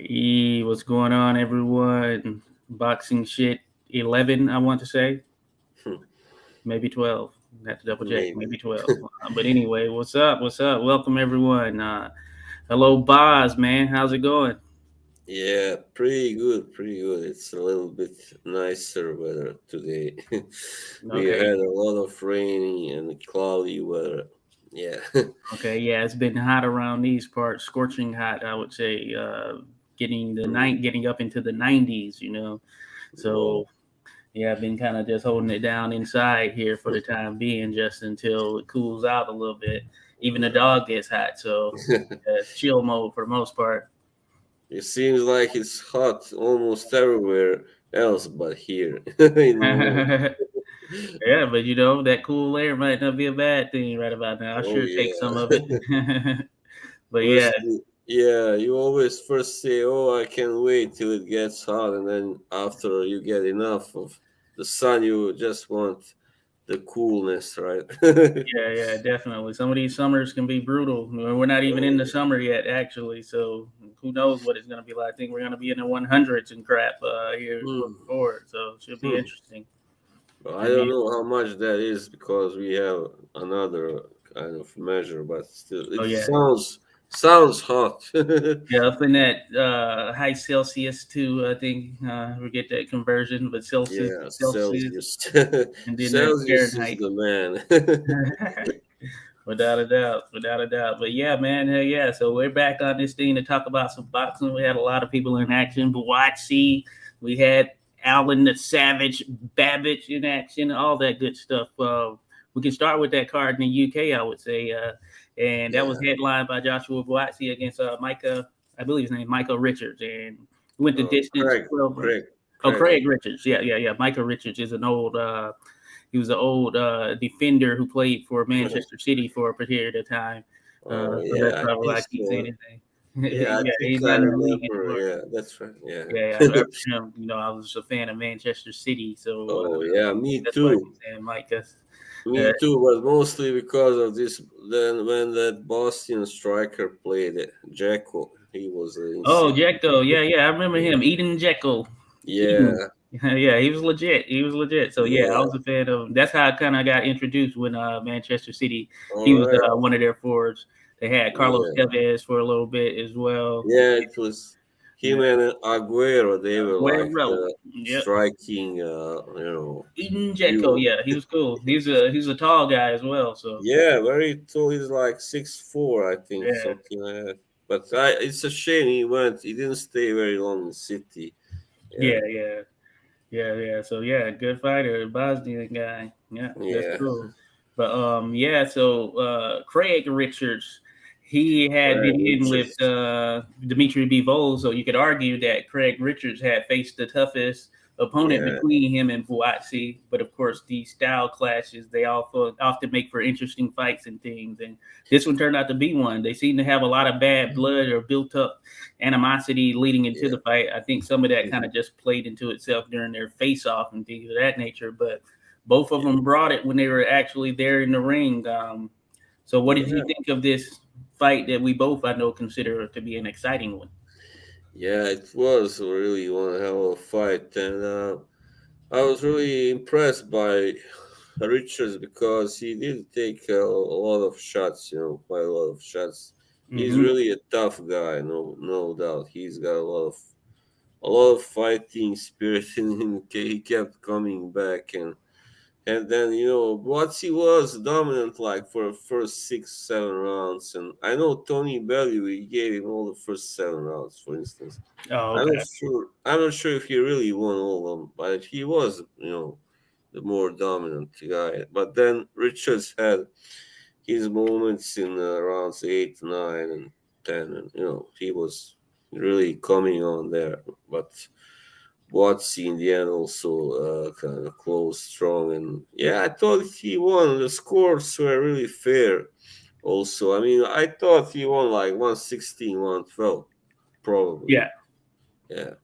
Hey, what's going on, everyone? Boxing shit 11, I want to say. Maybe 12. Have to double check. Maybe. Maybe 12. But anyway, what's up? What's up? Welcome, everyone. Hello, Boz, man. How's it going? Yeah, pretty good, pretty good. It's a little bit nicer weather today. We Okay. had a lot of rainy and cloudy weather. Yeah. Okay. Yeah, it's been hot around these parts. Scorching hot, I would say. Getting up into the 90s, So, Wow. yeah, I've been kind of just holding it down inside here for the time being, just until it cools out a little bit. Even the dog gets hot, so it's chill mode for the most part. It seems like it's hot almost everywhere else but here in Yeah, but that cool air might not be a bad thing right about now. I Oh sure take some yeah. of it. But yeah, Yeah, you always first say, "Oh, I can't wait till it gets hot," and then after you get enough of the sun, you just want the coolness, right? yeah, definitely. Some of these summers can be brutal. We're not even in the Oh, summer yet, actually. So who knows what it's going to be like? I think we're going to be in the 100s and crap here hmm, moving forward. So it should be hmm. interesting. Well, I And don't then, know how much that is because we have another kind of measure, but still, oh it yeah, sounds hot. yeah, up in that high Celsius too. I think we get that conversion, but Yeah, Celsius, Celsius. and then there's Celsius is Fahrenheit. the man. Without a doubt, without a doubt. But yeah, man, hell yeah. So we're back on this thing to talk about some boxing. We had a lot of people in action. Buatsi, we had Allen the Savage, Babbage in action, all that good stuff. We can start with that card in the UK, I would say. And that was Yeah. headlined by Joshua Buatsi against Micah, I believe his name, Michael Richards. And went the distance Craig, 12 rounds. Craig, Oh, Craig. Craig Richards. Yeah. Michael Richards is an old he was an old defender who played for Manchester City for a period of time. Oh So that's yeah, I probably why think I keep saying so. his name. Yeah, I Yeah, think he's I not in the league remember. anymore. Yeah, that's right. Yeah. Yeah, I remember him. I was a fan of Manchester City, so Oh yeah, me that's why I keep too. saying Mike. That's, Me uh, too, but mostly because of this. Then when that Boston striker played it, Jacko, he was in oh, City. Jekyll. Yeah, I remember him. Eden Jekyll. Eden. Yeah, Yeah, he was legit. He was legit. So yeah, I yeah. was a fan of him. That's how I kind of got introduced when Manchester City. All He was right. one of their forwards. They had Carlos Yeah, Tevez for a little bit as well. yeah. It was him Yeah, and Aguero. They were like Guerrero. the Yep. striking. Eden Jekyll. duo. Yeah, he was cool. He's a tall guy as well. So Yeah, very tall. He's like 6'4", I think, yeah, something like that. But it's a shame he went. He didn't stay very long in City. Yeah, yeah. So yeah, good fighter, Bosnian guy. Yeah, that's yeah, cool. But yeah. So Craig Richards, he had been in with Richards. Dimitri Bivol, so you could argue that Craig Richards had faced the toughest opponent Yeah, between him and Buatsi. But of course, these style clashes they often make for interesting fights and things. And this one turned out to be one. They seem to have a lot of bad blood or built up animosity leading into yeah. the fight. I think some of that kind Mhm. of just played into itself during their face off and things of that nature. But both of Yeah, them brought it when they were actually there in the ring. So, what did you yeah, think of this fight that we both, I know, consider to be an exciting one? yeah. It was really one hell of a fight, and I was really impressed by Richards because he did take a lot of shots. Quite a lot of shots. He's Mm-hmm. really a tough guy, no doubt. He's got a lot of fighting spirit in him. He kept coming back, and then Buatsi was dominant like for the first 6 7 rounds, and I know Tony Bellew he gave him all the first 7 rounds, for instance. Oh, I'm not okay. sure. I'm not sure if he really won all of them, but he was the more dominant guy. But then Richards had his moments in rounds 8 9 and 10, and he was really coming on there, but Buatsi in the end also kind of closed strong, and yeah, I thought he won. The scores were really fair. Also, I mean, I thought he won like 116, 112, probably. Yeah. Yeah,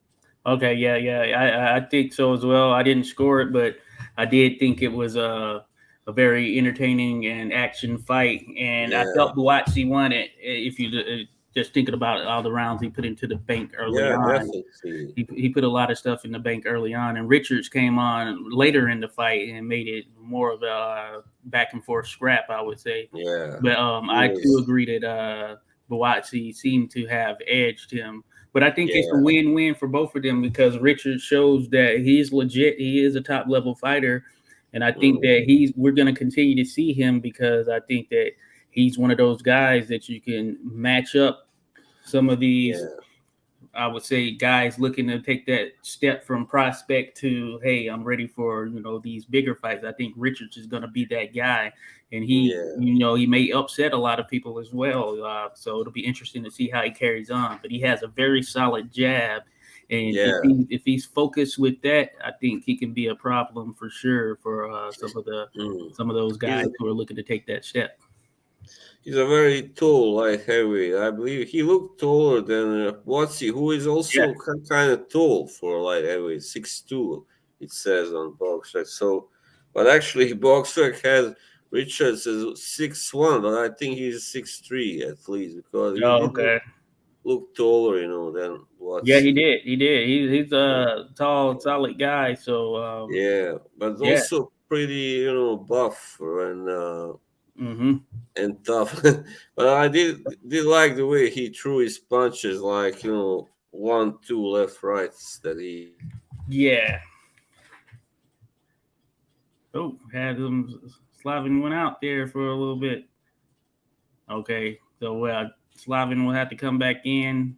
Okay. Yeah. I think so as well. I didn't score it, but I did think it was a very entertaining and action fight, and I yeah, felt Buatsi won it. If you just thinking about all the rounds he put into the bank early Yeah, on. definitely. He put a lot of stuff in the bank early on, and Richards came on later in the fight and made it more of a back and forth scrap, I would say. Yeah, But he I too was. agree that Buatsi seemed to have edged him. But I think it's a Yeah. win-win for both of them because Richards shows that he's legit. He is a top level fighter, and I think Mm, that we're going to continue to see him because I think that he's one of those guys that you can match up some of these, yeah. I would say, guys looking to take that step from prospect to, hey, I'm ready for, these bigger fights. I think Richards is going to be that guy, and Yeah. he may upset a lot of people as well. So it'll be interesting to see how he carries on. But he has a very solid jab, and Yeah. if he's focused with that, I think he can be a problem for sure for Mm. some of those He's guys who are looking to take that step. he's a very tall light heavyweight. I believe he looked taller than Buatsi, who is Yeah. also kind of tall for a light heavyweight, 6'2", it says on BoxRec. So, but actually, BoxRec has Richards as 6'1", but I think he's 6'3" at least because he Oh, did okay. look taller, than Yeah, he Buatsi. did. He did. He's a tall, solid guy. So Yeah, but yeah. also pretty, buff Hmm. and tough. But I did like the way he threw his punches, like 1, 2 left, rights that he. Yeah. Oh, had him. Slavin went out there for a little bit. Okay, so Slavin will have to come back in.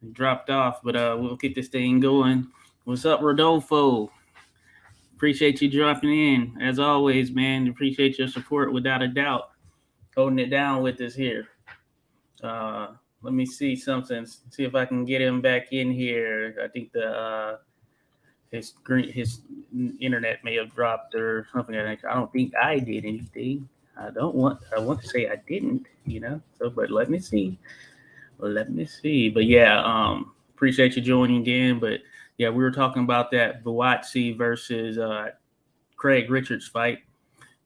He dropped off, but we'll get this thing going. What's up, Rodolfo? Appreciate you dropping in as always, man. Appreciate your support without a doubt. Holding it down with us here. Uh, Let me see something. See if I can get him back in here. I think his internet may have dropped or something. I don't think I did anything. I want to say I didn't, So, but let me see. Let me see. But yeah, appreciate you joining again. But yeah, we were talking about that Buatsi versus Craig Richards fight,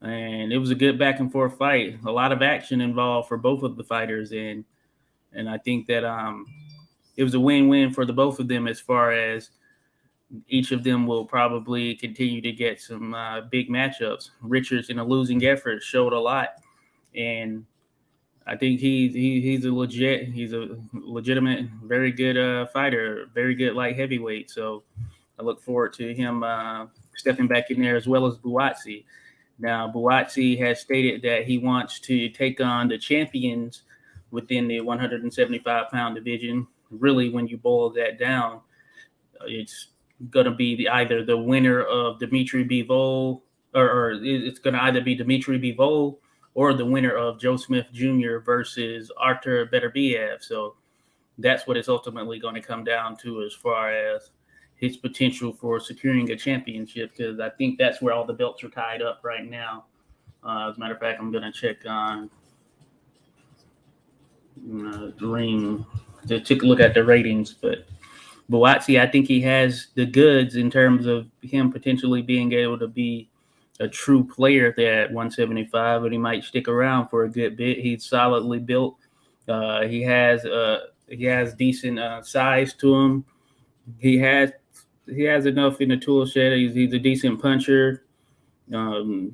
and it was a good back and forth fight. A lot of action involved for both of the fighters, and I think that it was a win-win for the both of them as far as each of them will probably continue to get some big matchups. Richards in a losing effort showed a lot, and I think he's a legitimate, very good fighter, very good light heavyweight. So I look forward to him stepping back in there as well as Buatsi. Now Buatsi has stated that he wants to take on the champions within the 175-pound division. Really, when you boil that down, it's going to be either the winner of Dimitri Bivol, or it's going to either be Dimitri Bivol or the winner of Joe Smith Jr. versus Artur Beterbiev. So that's what it's ultimately going to come down to as far as his potential for securing a championship, because I think that's where all the belts are tied up right now. As a matter of fact, I'm going to check on the ring to take a look at the ratings, but Buatsi, I think he has the goods in terms of him potentially being able to be a true player there at 175, but he might stick around for a good bit. He's solidly built. He has decent size to him. He has he has enough in the tool shed. He's a decent puncher. Um,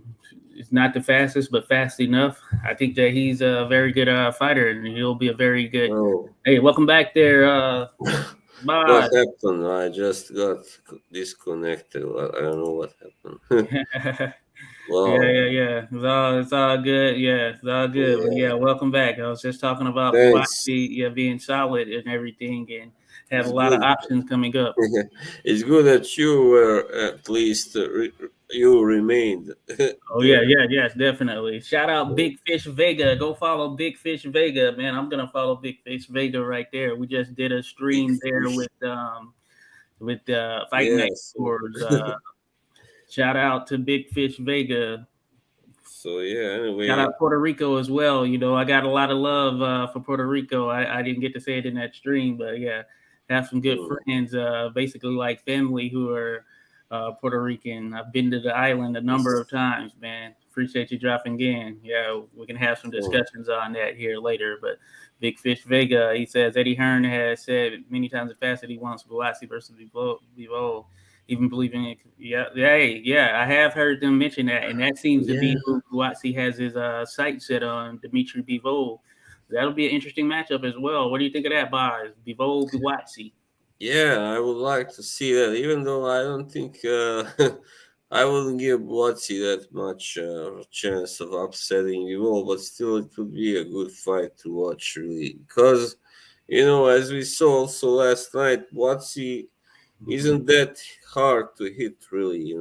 it's not the fastest, but fast enough. I think that he's a very good fighter, and he'll be a very good. Oh, Hey, welcome back there, what Boz. happened? I just got disconnected. I don't know what happened. Yeah, Wow. yeah, yeah. It's all good. Yeah, it's all good. But Yeah. yeah, welcome back. I was just talking about Thanks. Buatsi, yeah, being solid and everything, and have a It's lot of good. options coming up. It's good that you were at least you remained Oh yeah, there. yeah, yes, definitely. Shout out Big Fish Vega. Go follow Big Fish Vega, man. I'm gonna follow Big Fish Vega right there. We just did a Big stream there fish. with Fight Night Yes. Wars. Shout out to Big Fish Vega. So yeah. Shout Anyway. out Puerto Rico as well. I got a lot of love for Puerto Rico. I didn't get to say it in that stream, but yeah, have some good mm, friends, basically like family who are Puerto Rican. I've been to the island a number It's of times, man. Appreciate you dropping in. Yeah, we can have some So, discussions on that here later. But Big Fish Vega, he says Eddie Hearn has said many times in the past that he wants Buatsi versus Bivol. Even believing it. Yeah, yeah. I have heard them mention that, and that seems to be yeah, who Buatsi has his sight set on, Dimitri Bivol. That'll be an interesting matchup as well. What do you think of that, Boz? Bivol Buatsi. yeah, I would like to see that. Even though I don't think I wouldn't give Buatsi that much chance of upsetting you all, but still, it would be a good fight to watch, really, because as we saw also last night, Buatsi isn't that hard to hit, really.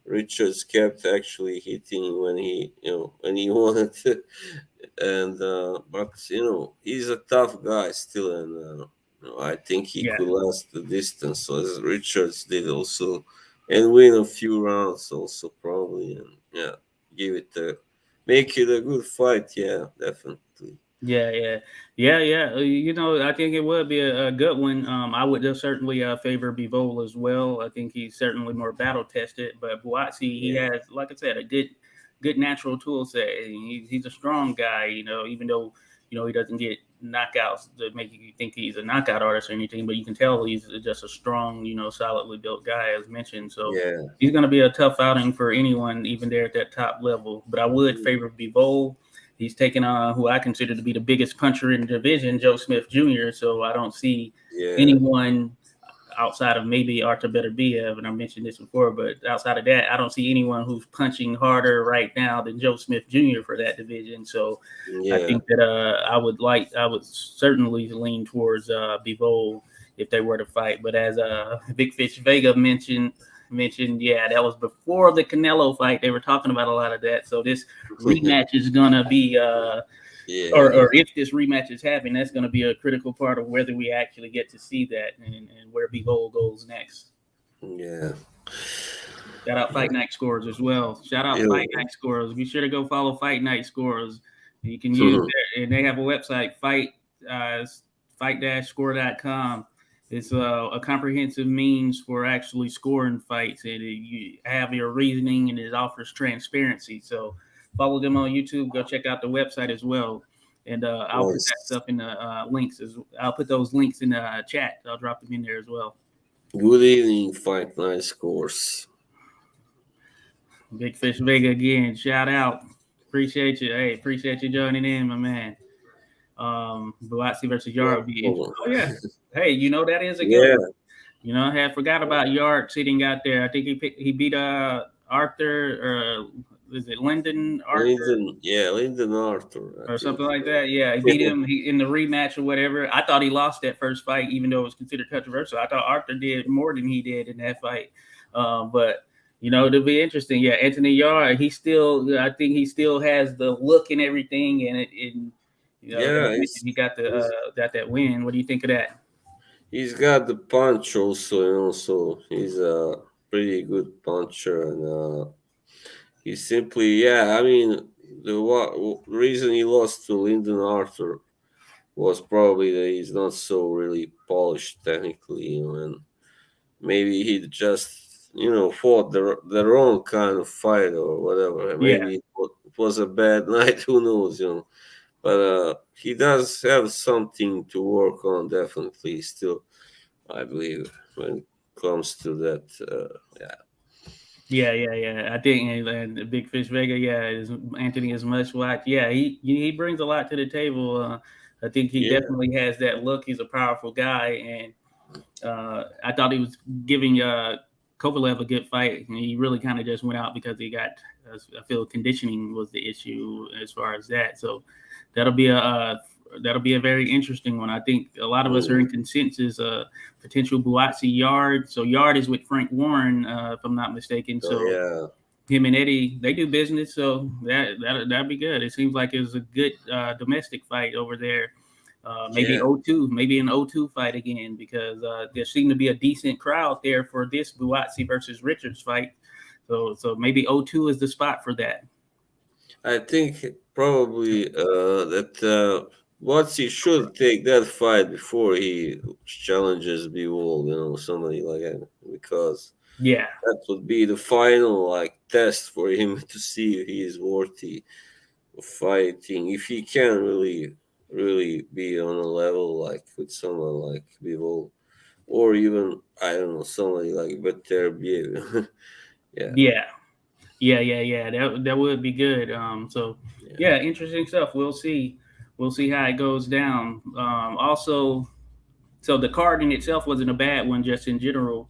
Richards kept actually hitting when he wanted to, and but he's a tough guy still, and I think he Yeah. could last the distance as Richards did also, and win a few rounds also probably, and yeah, give it a make it a good fight. Yeah, definitely. Yeah. I think it would be a good one. I would just certainly favor Bivol as well. I think he's certainly more battle tested, but Buatsi, he Yeah, has, like I said, a good natural tool set. He's a strong guy. Even though he doesn't get knockouts that make you think he's a knockout artist or anything, but you can tell he's just a strong, solidly built guy, as mentioned. So yeah, he's going to be a tough outing for anyone, even there at that top level. But I would favor Bivol. He's taken on who I consider to be the biggest puncher in the division, Joe Smith Jr. So I don't see yeah, anyone outside of maybe Artur Beterbiev, and I mentioned this before, but outside of that, I don't see anyone who's punching harder right now than Joe Smith Jr. for that division. So I yeah, think that I would certainly lean towards Bivol if they were to fight. But as Big Fish Vega mentioned, yeah, that was before the Canelo fight. They were talking about a lot of that. So this rematch is gonna be yeah, or if this rematch is happening, that's going to be a critical part of whether we actually get to see that and where Behold goes next. yeah. Shout out Fight Night Scores as well. Shout out Fight Yeah. Night Scores. Be sure to go follow Fight Night Scores. You can use that, and they have a website, uh, fight-score.com. It's a comprehensive means for actually scoring fights, and you have your reasoning, and it offers transparency. So follow them on YouTube. Go check out the website as well, and I'll put that Nice. stuff in the links. I'll put those links in the chat. I'll drop them in there as well. Good evening, Fight Night Scores. Big Fish Vega again. Shout out. Appreciate you. Hey, appreciate you joining in, my man. Buatsi versus Yard No would be interesting. problem. Oh yeah. Hey, that is a good Yeah, one. I had forgot about Yard sitting out there. I think he beat Arthur or is it Lyndon Arthur Lyndon Arthur, I or think. something like that? Yeah, he beat him in the rematch or whatever. I thought he lost that first fight, even though it was considered controversial. I thought Arthur did more than he did in that fight. But it'll be interesting. Yeah, Anthony Yard, I think he still has the look and everything, and as Yeah, mentioned, he got he's got that win. What do you think of that? he's got the punch also, so he's a pretty good puncher, and he simply, yeah. I mean, reason he lost to Lyndon Arthur was probably that he's not so really polished technically, and maybe he just fought the wrong kind of fight or whatever. Yeah, Maybe it was a bad night. Who knows. But he does have something to work on, definitely. Still, I believe when it comes to that. Yeah, yeah. I think and the Big Fish Vega, yeah, Anthony is much watched. Yeah, he brings a lot to the table. I think he yeah, definitely has that look. He's a powerful guy, and I thought he was giving Kovalev a good fight, and he really kind of just went out because he got. I feel conditioning was the issue as far as that. So that'll be a very interesting one. I think a lot of us are in mm, consensus. Potential Buatsi Yard. So Yard is with Frank Warren, if I'm not mistaken. oh So yeah, him and Eddie, they do business. So that'd be good. It seems like it was a good domestic fight over there. Maybe yeah, O2, maybe an O2 fight again because there seemed to be a decent crowd there for this Buatsi versus Richards fight. So maybe O2 is the spot for that. I think probably that Watsi should take that fight before he challenges Bivol, somebody like that, because Yeah, That would be the final like test for him to see if he is worthy of fighting. If he can really be on a level like with someone like Bivol, or even I don't know somebody like Beterbiev. Yeah, yeah, yeah. That would be good. So yeah, yeah, interesting stuff. We'll see how it goes down. Also, so the card in itself wasn't a bad one, just in general.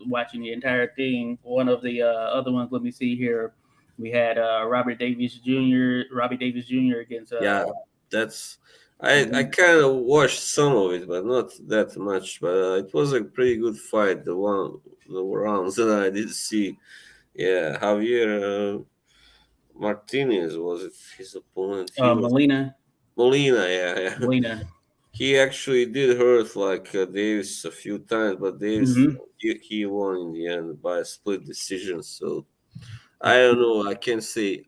Watching the entire thing. One of the other ones. Let me see here. We had Robbie Davis Jr. against yeah. That's I kind of watched some of it, but not that much. But it was a pretty good fight. The rounds that I did see. Yeah, Javier Martinez was it his opponent? He was Molina. Molina. Yeah, yeah. Molina. He actually did hurt like Davis a few times, but Davis Mm-hmm. he won in the end by a split decision. So I don't know. I can't say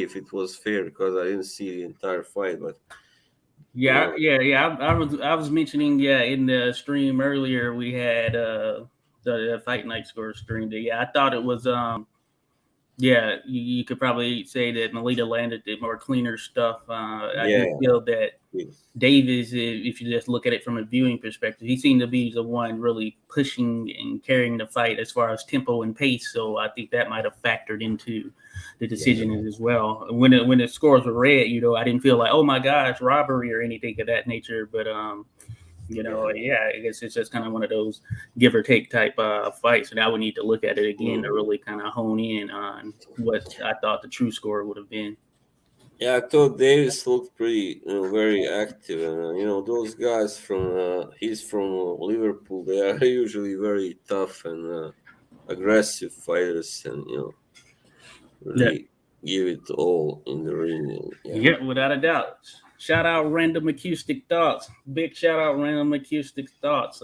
if it was fair because I didn't see the entire fight. But you Yeah, know, I was mentioning, yeah, in the stream earlier we had the fight night score stream. Yeah, I thought it was yeah, you could probably say that Melita landed the more cleaner stuff. I do yeah, feel that yeah, Davis, if you just look at it from a viewing perspective, he seemed to be the one really pushing and carrying the fight as far as tempo and pace. So I think that might have factored into the decision as well. When the scores were red, I didn't feel like, oh my gosh, robbery or anything of that nature. But yeah. yeah, I guess it's just kind of one of those give or take type fights, and I would need to look at it again to Mhm. really kind of hone in on what I thought the true score would have been. Yeah, I thought Davis looked pretty, very active, and those guys he's from Liverpool. They are usually very tough and aggressive fighters, and Yeah, really give it all in the ring. And, yeah, yeah, without a doubt. Shout out Random Acoustic Thoughts. Big shout out Random Acoustic Thoughts.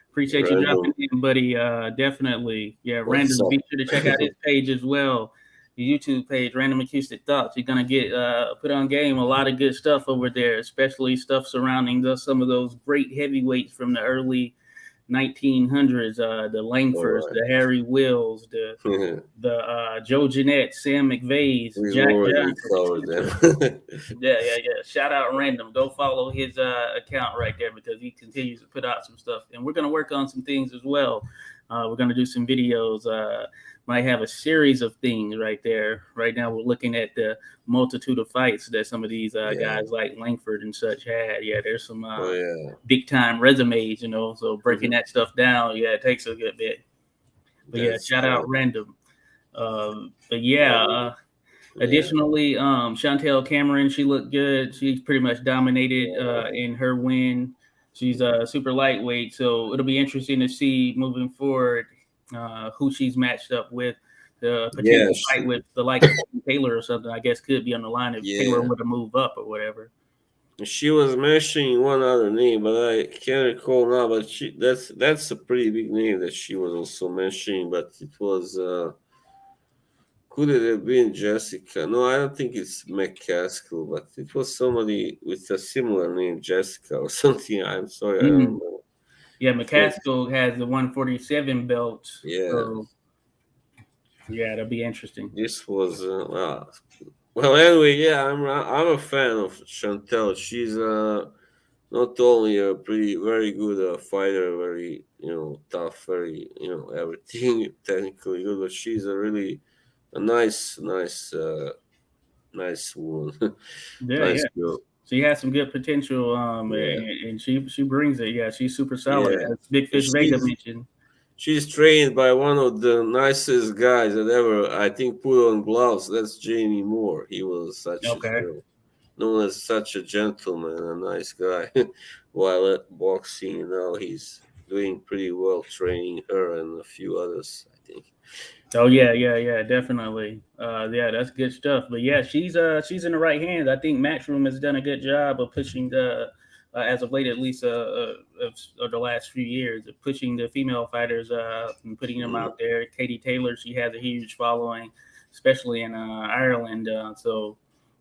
Appreciate you dropping random. in, buddy. Definitely. Yeah, What's Random. up? Be sure to check out his page as well. The YouTube page, Random Acoustic Thoughts. You're gonna get put on game a lot of good stuff over there, especially stuff surrounding some of those great heavyweights from the early 1900s. The All Langfords, right. the Harry Wills, the Joe Jeanette, Sam McVeigh's, We've Jack already Johnson, covered etc. them. Yeah. Shout out Random. Go follow his account right there because he continues to put out some stuff. And we're going to work on some things as well. We're going to do some videos. Might have a series of things right there. Right now, we're looking at the multitude of fights that some of these Yeah. guys like Langford and such had. Yeah, there's some Oh yeah. big time resumes, So breaking that stuff down, yeah, it takes a good bit. But yeah, That's shout out Random. But yeah, yeah. additionally, Chantel Cameron, she looked good. She's pretty much dominated in her win. She's a super lightweight, so it'll be interesting to see moving forward who she's matched up with. The Yeah. potential fight with the likes of Taylor or something, I guess, could be on the line if Taylor Yeah. were to move up or whatever. She was mentioning one other name, but I can't recall now. But that's a pretty big name that she was also mentioning. But it was could it have been Jessica? No, I don't think it's McCaskill, but it was somebody with a similar name, Jessica or something. I'm sorry, I don't Mm. know. Yeah, It was McCaskill has the 147 belt, yeah. so yeah, that'll be interesting. This was well. Anyway, yeah, I'm a fan of Chantel. She's not only a pretty very good fighter, very tough, very everything technically good, but she's a really a nice woman, Yeah, nice yeah. girl. She has some good potential, Yeah, and she brings it. Yeah, she's super solid. yeah. As Big And Fish Vega mentioned. she's trained by one of the nicest guys that ever I think put on gloves. That's Jamie Moore. He was such a Okay. known as such a gentleman, a nice guy. While at boxing, now he's doing pretty well, training her and a few others. I think. Oh yeah, definitely. Yeah, that's good stuff. But yeah, she's in the right hands. I think Matchroom has done a good job of pushing as of late, at least of the last few years, of pushing the female fighters and putting them Mm, out there. Katie Taylor, she has a huge following, especially in Ireland. So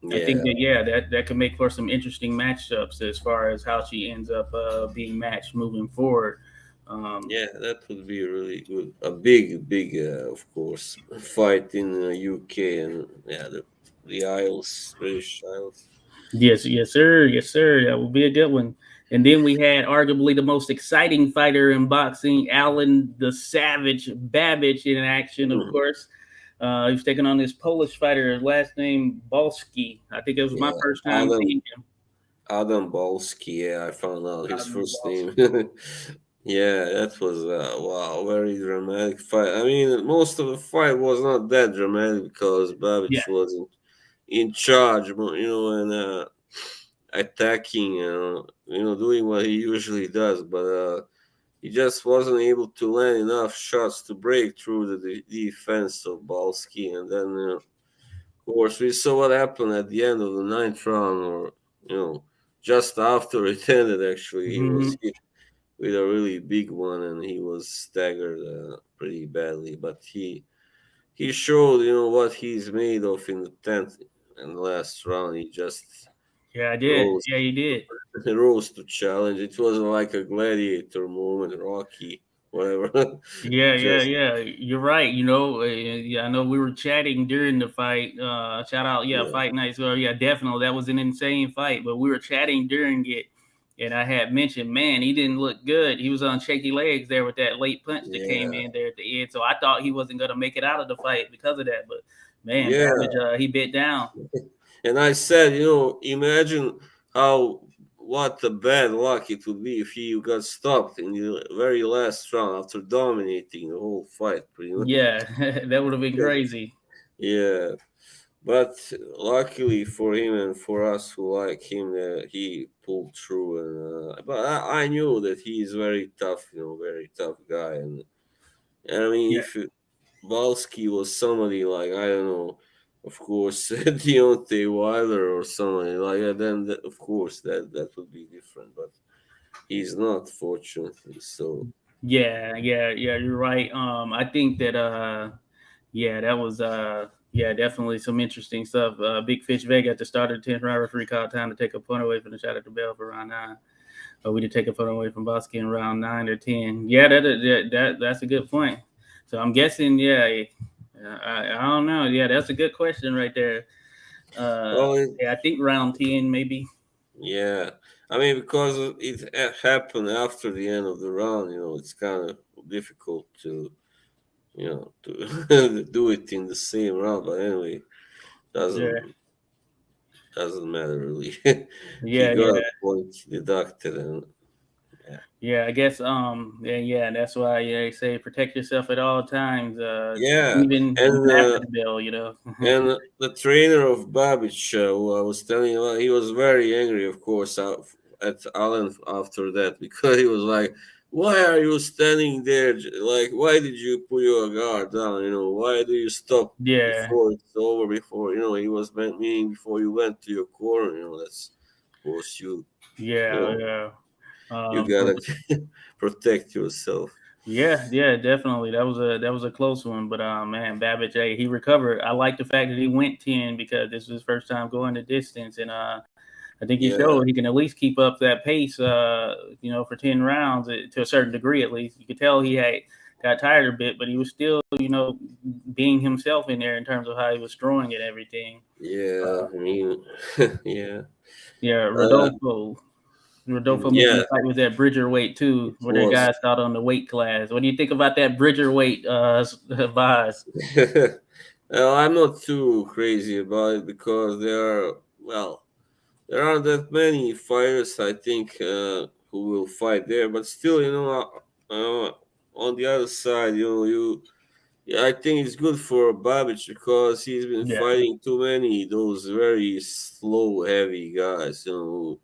I think yeah, that yeah, that could make for some interesting matchups as far as how she ends up being matched moving forward. Yeah, that would be really good. A big, of course, fight in UK and yeah, the Isles, British Isles. Yes, yes, sir. Yes, sir. That would be a good one. And then we had arguably the most exciting fighter in boxing, Alan the Savage Babbage, in action, of Mhm. course. He was taking on this Polish fighter, last name Balski. I think it was my Yeah, first time Adam seeing him. Adam Balski. Yeah, I found out his Alan first name. Balski. Yeah, that was wow, very dramatic fight. I mean, most of the fight was not that dramatic because Yeah. Babic was in charge, and attacking, doing what he usually does, but he just wasn't able to land enough shots to break through the defense of Balski, and then of course we saw what happened at the end of the ninth round, or you know, just after it ended. Actually, he Hmm. was hit with a really big one, and he was staggered pretty badly. But he showed, what he's made of in the 10th and last round. He just Yeah, I did. rose Yeah, he did. rose to challenge. It wasn't like a gladiator moment, Rocky, whatever. Yeah, yeah, Just yeah. You're right. Yeah, I know we were chatting during the fight. Shout out, yeah, yeah, fight night. So yeah, definitely that was an insane fight. But we were chatting during it, and I had mentioned, man, he didn't look good. He was on shaky legs there with that late punch that came yeah, in there at the end. So I thought he wasn't gonna make it out of the fight because of that. But man, yeah. Babbage, he bit down. And I said, imagine how what a bad luck it would be if he got stopped in the very last round after dominating the whole fight, pretty much. Yeah, that would have been crazy. Yeah, but luckily for him and for us who like him, he pulled through. And but I knew that he is very tough, very tough guy. And I mean, Yeah, if Valsky was somebody like, I don't know, of course, Deontay Wilder or somebody like that, then of course that would be different. But he's not, fortunately. So yeah, yeah, yeah. You're right. I think that yeah, that was yeah, definitely some interesting stuff. Big Fish Vega at the start of the 10th round, referee called time to take a point away from the shot at the bell for round nine. We did take a point away from Bosky in round 9 or 10. Yeah, that's a good point. So I'm guessing, yeah, I don't know. Yeah, that's a good question right there. well, Yeah, I think round 10 maybe. yeah, I mean because it happened after the end of the round, it's kind of difficult to to do it in the same round. But anyway, Yeah, doesn't doesn't matter really. He yeah, got a yeah. point deducted, and yeah. Yeah, I guess yeah, yeah, that's why they say protect yourself at all times, Yeah, even after the bell. and the trainer of Babic, who I was telling you about, he was very angry, of course, at Alan after that because he was like, "Why are you standing there? Like, why did you put your guard down? Why do you stop Yeah, before it's over? Before he was meaning before you went to your corner. That's of course you yeah, know yeah. you So gotta protect yourself." yeah, yeah, definitely. That was a close one, but man, Babbage, hey, he recovered. I like the fact that he went 10 because this was his first time going the distance, and I think he Yeah, showed he can at least keep up that pace. For 10 rounds to a certain degree, at least you could tell he had got tired a bit, but he was still, being himself in there in terms of how he was throwing and everything. yeah. I mean, yeah. Yeah, Uh, Rodolfo making yeah, the fight was at Bridger weight too, it where their was. guys out on the weight class. What do you think about that Bridger weight, Vaz? Well, I'm not too crazy about it because there aren't that many fighters I think who will fight there. But still, on the other side, yeah, I think it's good for Babic because he's been Yeah, fighting too many those very slow, heavy guys, who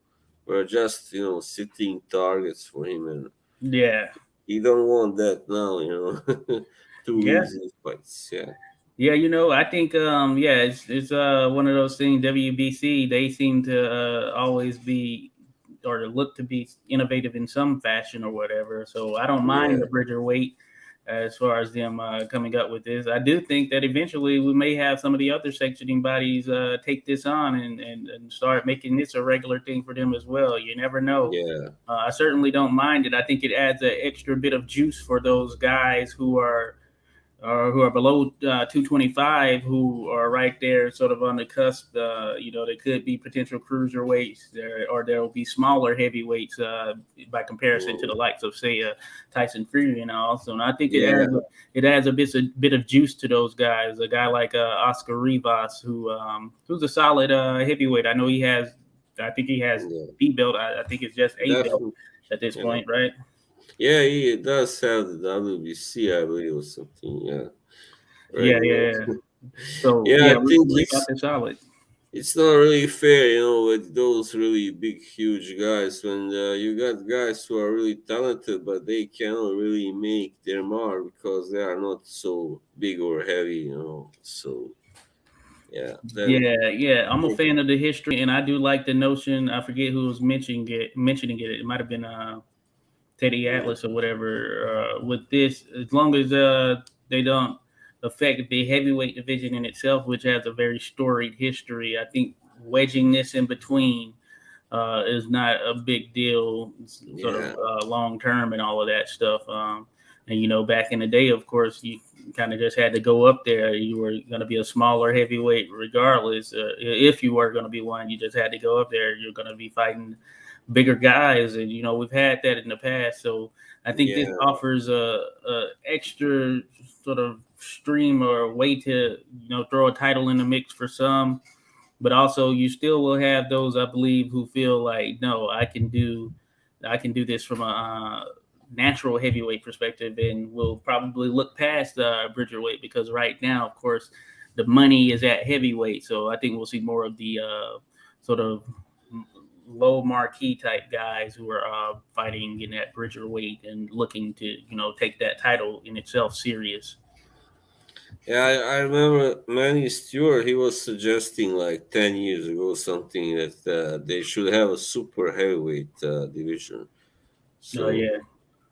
were just sitting targets for him, and yeah, he don't want that now, too yeah, easy fights. Yeah. yeah. I think yeah, it's one of those things. WBC, they seem to always be or to look to be innovative in some fashion or whatever. So I don't mind Yeah, the Bridger weight. as far as them coming up with this. I do think that eventually we may have some of the other sectioning bodies take this on and start making this a regular thing for them as well. You never know. Yeah, I certainly don't mind it. I think it adds an extra bit of juice for those guys who are below 225, who are right there, sort of on the cusp. They could be potential cruiserweights, or there will be smaller heavyweights by comparison to the mm, likes of, say, Tyson Fury and also. And I think yeah, it adds a bit of juice to those guys. A guy like Oscar Rivas, who's a solid heavyweight. I think he has yeah, B belt. I think it's just A belt definitely. at this Yeah, point, right? yeah, he does have the WBC, I believe, or something. Yeah, Yeah, regular. yeah. So Yeah, yeah, I think we got this solid. it's not really fair, with those really big, huge guys. When you got guys who are really talented, but they cannot really make their mark because they are not so big or heavy. So yeah, then Yeah, yeah. I'm a fan of the history, and I do like the notion. I forget who was mentioning it. It might have been Teddy yeah, Atlas or whatever. With this, as long as they don't affect the heavyweight division in itself, which has a very storied history, I think wedging this in between is not a big deal, sort of yeah, long term and all of that stuff. And back in the day, of course, you kind of just had to go up there. You were going to be a smaller heavyweight, regardless. If you were going to be one, you just had to go up there. You're going to be fighting bigger guys, and we've had that in the past. So I think this yeah, offers a extra sort of stream or way to throw a title in the mix for some, but also you still will have those, I believe, who feel like, no, I can do this from a natural heavyweight perspective, and will probably look past Bridger weight, because right now, of course, the money is at heavyweight. So I think we'll see more of the sort of low marquee type guys who are fighting in that Bridger weight and looking to take that title in itself serious. yeah. I remember Manny Stewart. He was suggesting like 10 years ago something that they should have a super heavyweight division. Oh So yeah.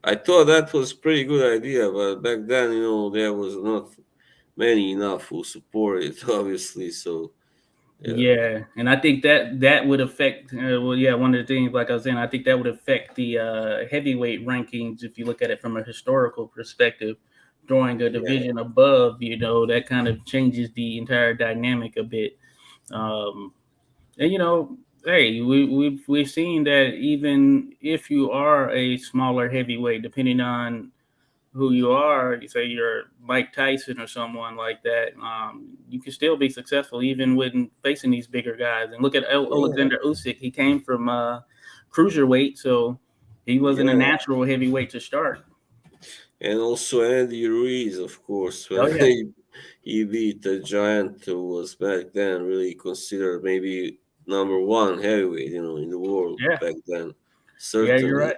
I thought that was pretty good idea, but back then, there was not many enough who supported it, obviously. So yeah, Yeah, and I think that would affect. Well, yeah, one of the things, like I was saying, I think that would affect the heavyweight rankings if you look at it from a historical perspective. Throwing a yeah, division above, that kind of changes the entire dynamic a bit. Um, and hey, we've seen that even if you are a smaller heavyweight, depending on who you are, you say you're Mike Tyson or someone like that, you can still be successful even when facing these bigger guys. And look at yeah, Alexander Usyk; he came from cruiserweight, so he wasn't a yeah. natural heavyweight to start. And also Andy Ruiz, of course, when Oh yeah, he beat the giant who was back then really considered maybe number one heavyweight, in the world yeah, back then. yeah. You're Certainly, right.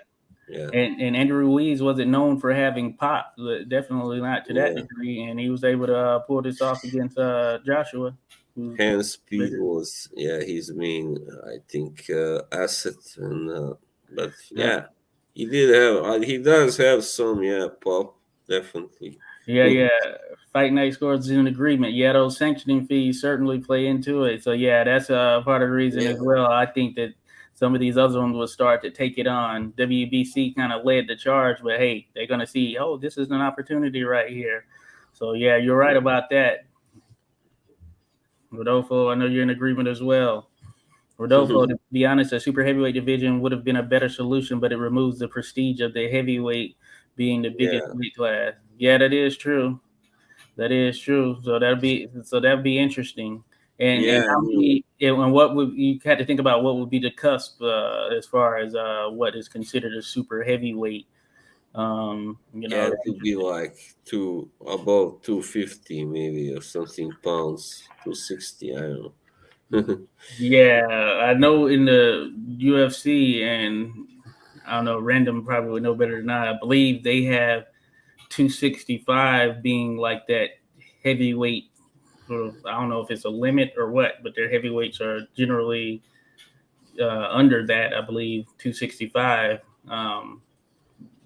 yeah, And Andrew Ruiz wasn't known for having pop, but definitely not to that yeah. degree. And he was able to pull this off against Joshua, who's Hand speed bigger. was, yeah, his main, I think, asset, and but Yeah. yeah, he does have some, yeah, pop, definitely. Yeah, yeah. Fight Night Scores is an agreement. Yeah, those sanctioning fees certainly play into it. So yeah, that's part of the reason as Yeah. well. I think that some of these other ones will start to take it on. WBC kind of led the charge, but hey, they're gonna see, oh, this is an opportunity right here. So yeah, you're right about that, Rodolfo. I know you're in agreement as well. Rodolfo, to be honest, a super heavyweight division would have been a better solution, but it removes the prestige of the heavyweight being the biggest Yeah, weight class. Yeah, that is true. That is true. So that'd be interesting. And yeah, how many and what would you had to think about, what would be the cusp as far as what is considered a super heavyweight? yeah. It That's would be interesting. like above 250 maybe or something pounds, 260. I don't know. Yeah, I know in the UFC, and I don't know, random probably would know better than I believe they have 265 being like that heavyweight sort of. I don't know if it's a limit or what, but their heavyweights are generally under that, I believe, 265.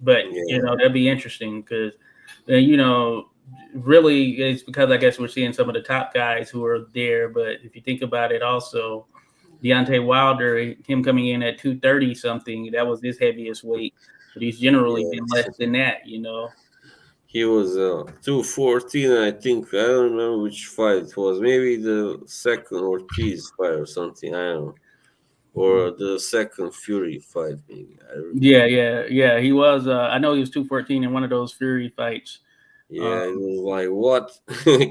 But Yeah, that'd be interesting because And really, it's because I guess we're seeing some of the top guys who are there. But if you think about it, also Deontay Wilder, him coming in at 230 something, that was his heaviest weight. But he's generally been Yeah, less than that. he was 214. I think I don't remember which fight it was. Maybe the second Ortiz fight or something. I don't know, or the second Fury fight. Maybe I don't Yeah, remember. yeah, yeah. He was. I know he was 214 in one of those Fury fights. Uh, Yeah, it was like what?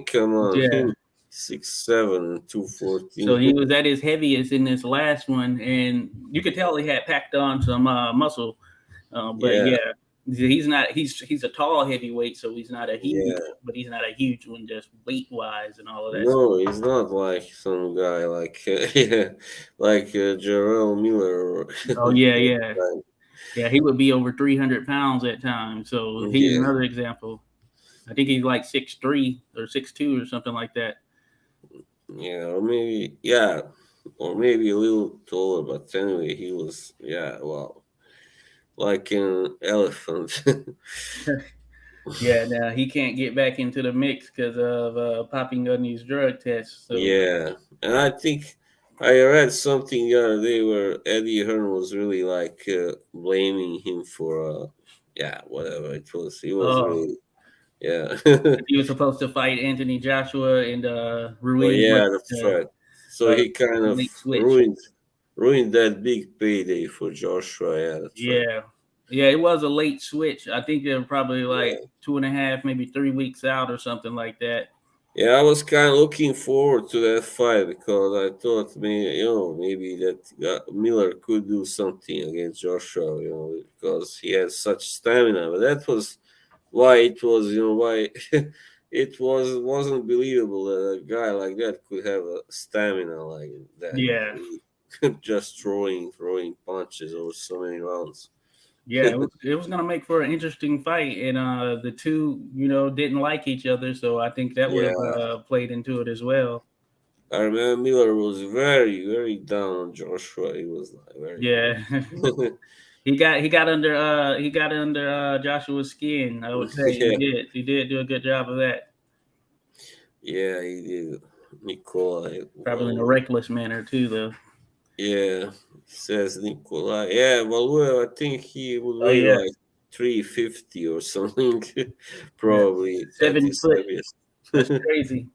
Come yeah. on, 6'7" and So 214. he was at his heaviest in this last one, and you could tell he had packed on some muscle. But Yeah, yeah, he's not. He's a tall heavyweight, so he's not a huge. yeah. But he's not a huge one, just weight wise and all of that. No, he's not like some guy like yeah, like Jarrell Miller or Oh yeah, those yeah, guys. yeah. He would be over 300 pounds at times. So he's Yeah, another example. I think he's like 6'3" or 6'2" or something like that. yeah, or maybe yeah, or maybe a little taller, but anyway, he was yeah, well, like an elephant. Yeah, now he can't get back into the mix because of popping on these drug tests. So, Yeah, and I think I read something the other day where Eddie Hearn was really like blaming him for yeah, whatever it was. He was oh, really yeah. he was supposed to fight Anthony Joshua and Oh Ruiz, but yeah, that's right. So he kind of late switch. ruined that big payday for Joshua. Yeah, that's right. Yeah, yeah, it was a late switch. I think they're probably like Yeah. 2.5, maybe 3 weeks out or something like that. Yeah, I was kind of looking forward to that fight because I thought maybe that Miller could do something against Joshua, because he has such stamina. But that was why it was, why it wasn't believable that a guy like that could have a stamina like that. Yeah, Just throwing punches over so many rounds. yeah, it was gonna make for an interesting fight, and the two didn't like each other, so I think that would have Yeah, played into it as well. I remember Miller was very, very down on Joshua. He was like very. Yeah. He got under Joshua's skin. I would say he Yeah, did. He did do a good job of that, yeah, he did. Nikolai. probably in a Well, reckless manner too, though. yeah, says Nikolai. Yeah, well, I think he would Oh weigh yeah, like 350 or something, yeah. probably at 7 his foot. heaviest. That's crazy.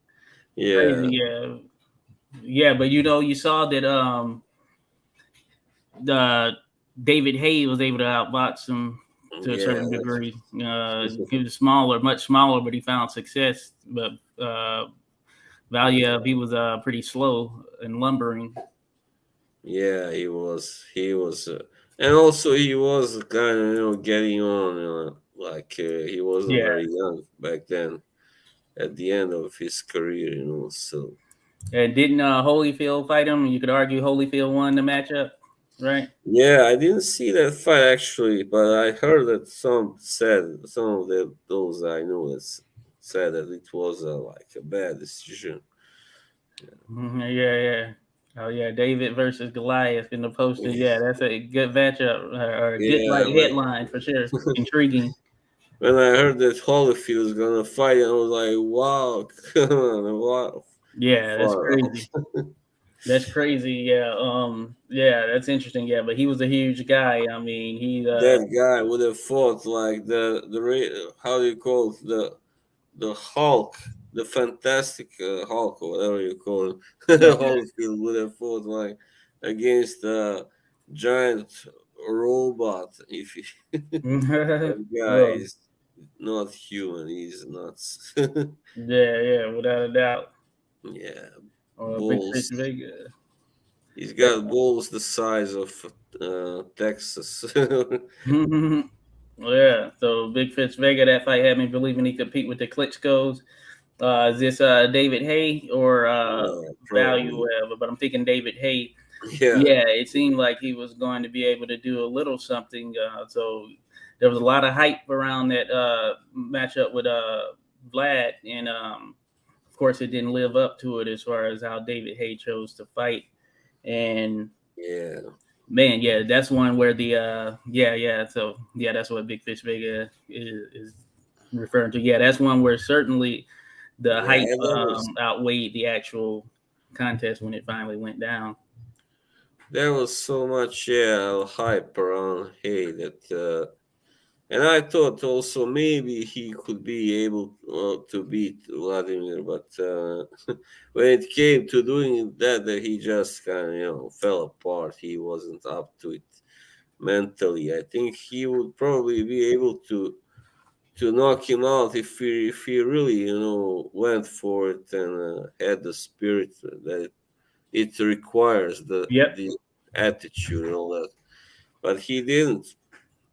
Yeah, Crazy. Yeah. Yeah, but you saw that the David Hay was able to outbox him to a yeah, certain degree. He was smaller, much smaller, but he found success. But Valia, yeah, he was pretty slow and lumbering. yeah. He was, and also he was kind of getting on, like he wasn't Yeah. very young back then. At the end of his career, so. And didn't Holyfield fight him? You could argue Holyfield won the matchup, right? Yeah, I didn't see that fight actually, but I heard that some of those I know said that it was like a bad decision. Yeah, yeah. Oh yeah, David versus Goliath in the poster. Yeah, that's a good matchup or a good Yeah, like headline for sure. Intriguing. when I heard that Holyfield was gonna fight, I was like, wow, come on, wow, Yeah, that's far crazy. That's crazy. Yeah. Yeah, that's interesting. Yeah, but he was a huge guy. I mean, he. that guy would have fought like how do you call it, the Hulk, the Fantastic Hulk, or whatever you call him. Holyfield would have fought like against a giant robot. If he, that guy well, is not human, he's nuts. yeah, yeah, without a doubt. Yeah, Big Fish balls. Vega. He's got balls the size of Texas. Yeah, so Big Fish Vega, that fight had me believing he could compete with the Klitschko's. Is this David Hay or Yeah, Value? probably. But I'm thinking David Hay. Yeah, Yeah, it seemed like he was going to be able to do a little something. So there was a lot of hype around that matchup with Vlad, and of course, it didn't live up to it as far as how David Hay chose to fight. And yeah, man, yeah, that's one where the yeah, yeah. So yeah, that's what Big Fish Vega is referring to. Yeah, that's one where certainly the Yeah, hype there was outweighed the actual contest when it finally went down. so much hype around Hay that and I thought also maybe he could be able to beat Vladimir, but when it came to doing that, he just kind of fell apart. He wasn't up to it mentally. I think he would probably be able to knock him out if he really went for it and had the spirit that it requires, Yep. the attitude and all that. But he didn't,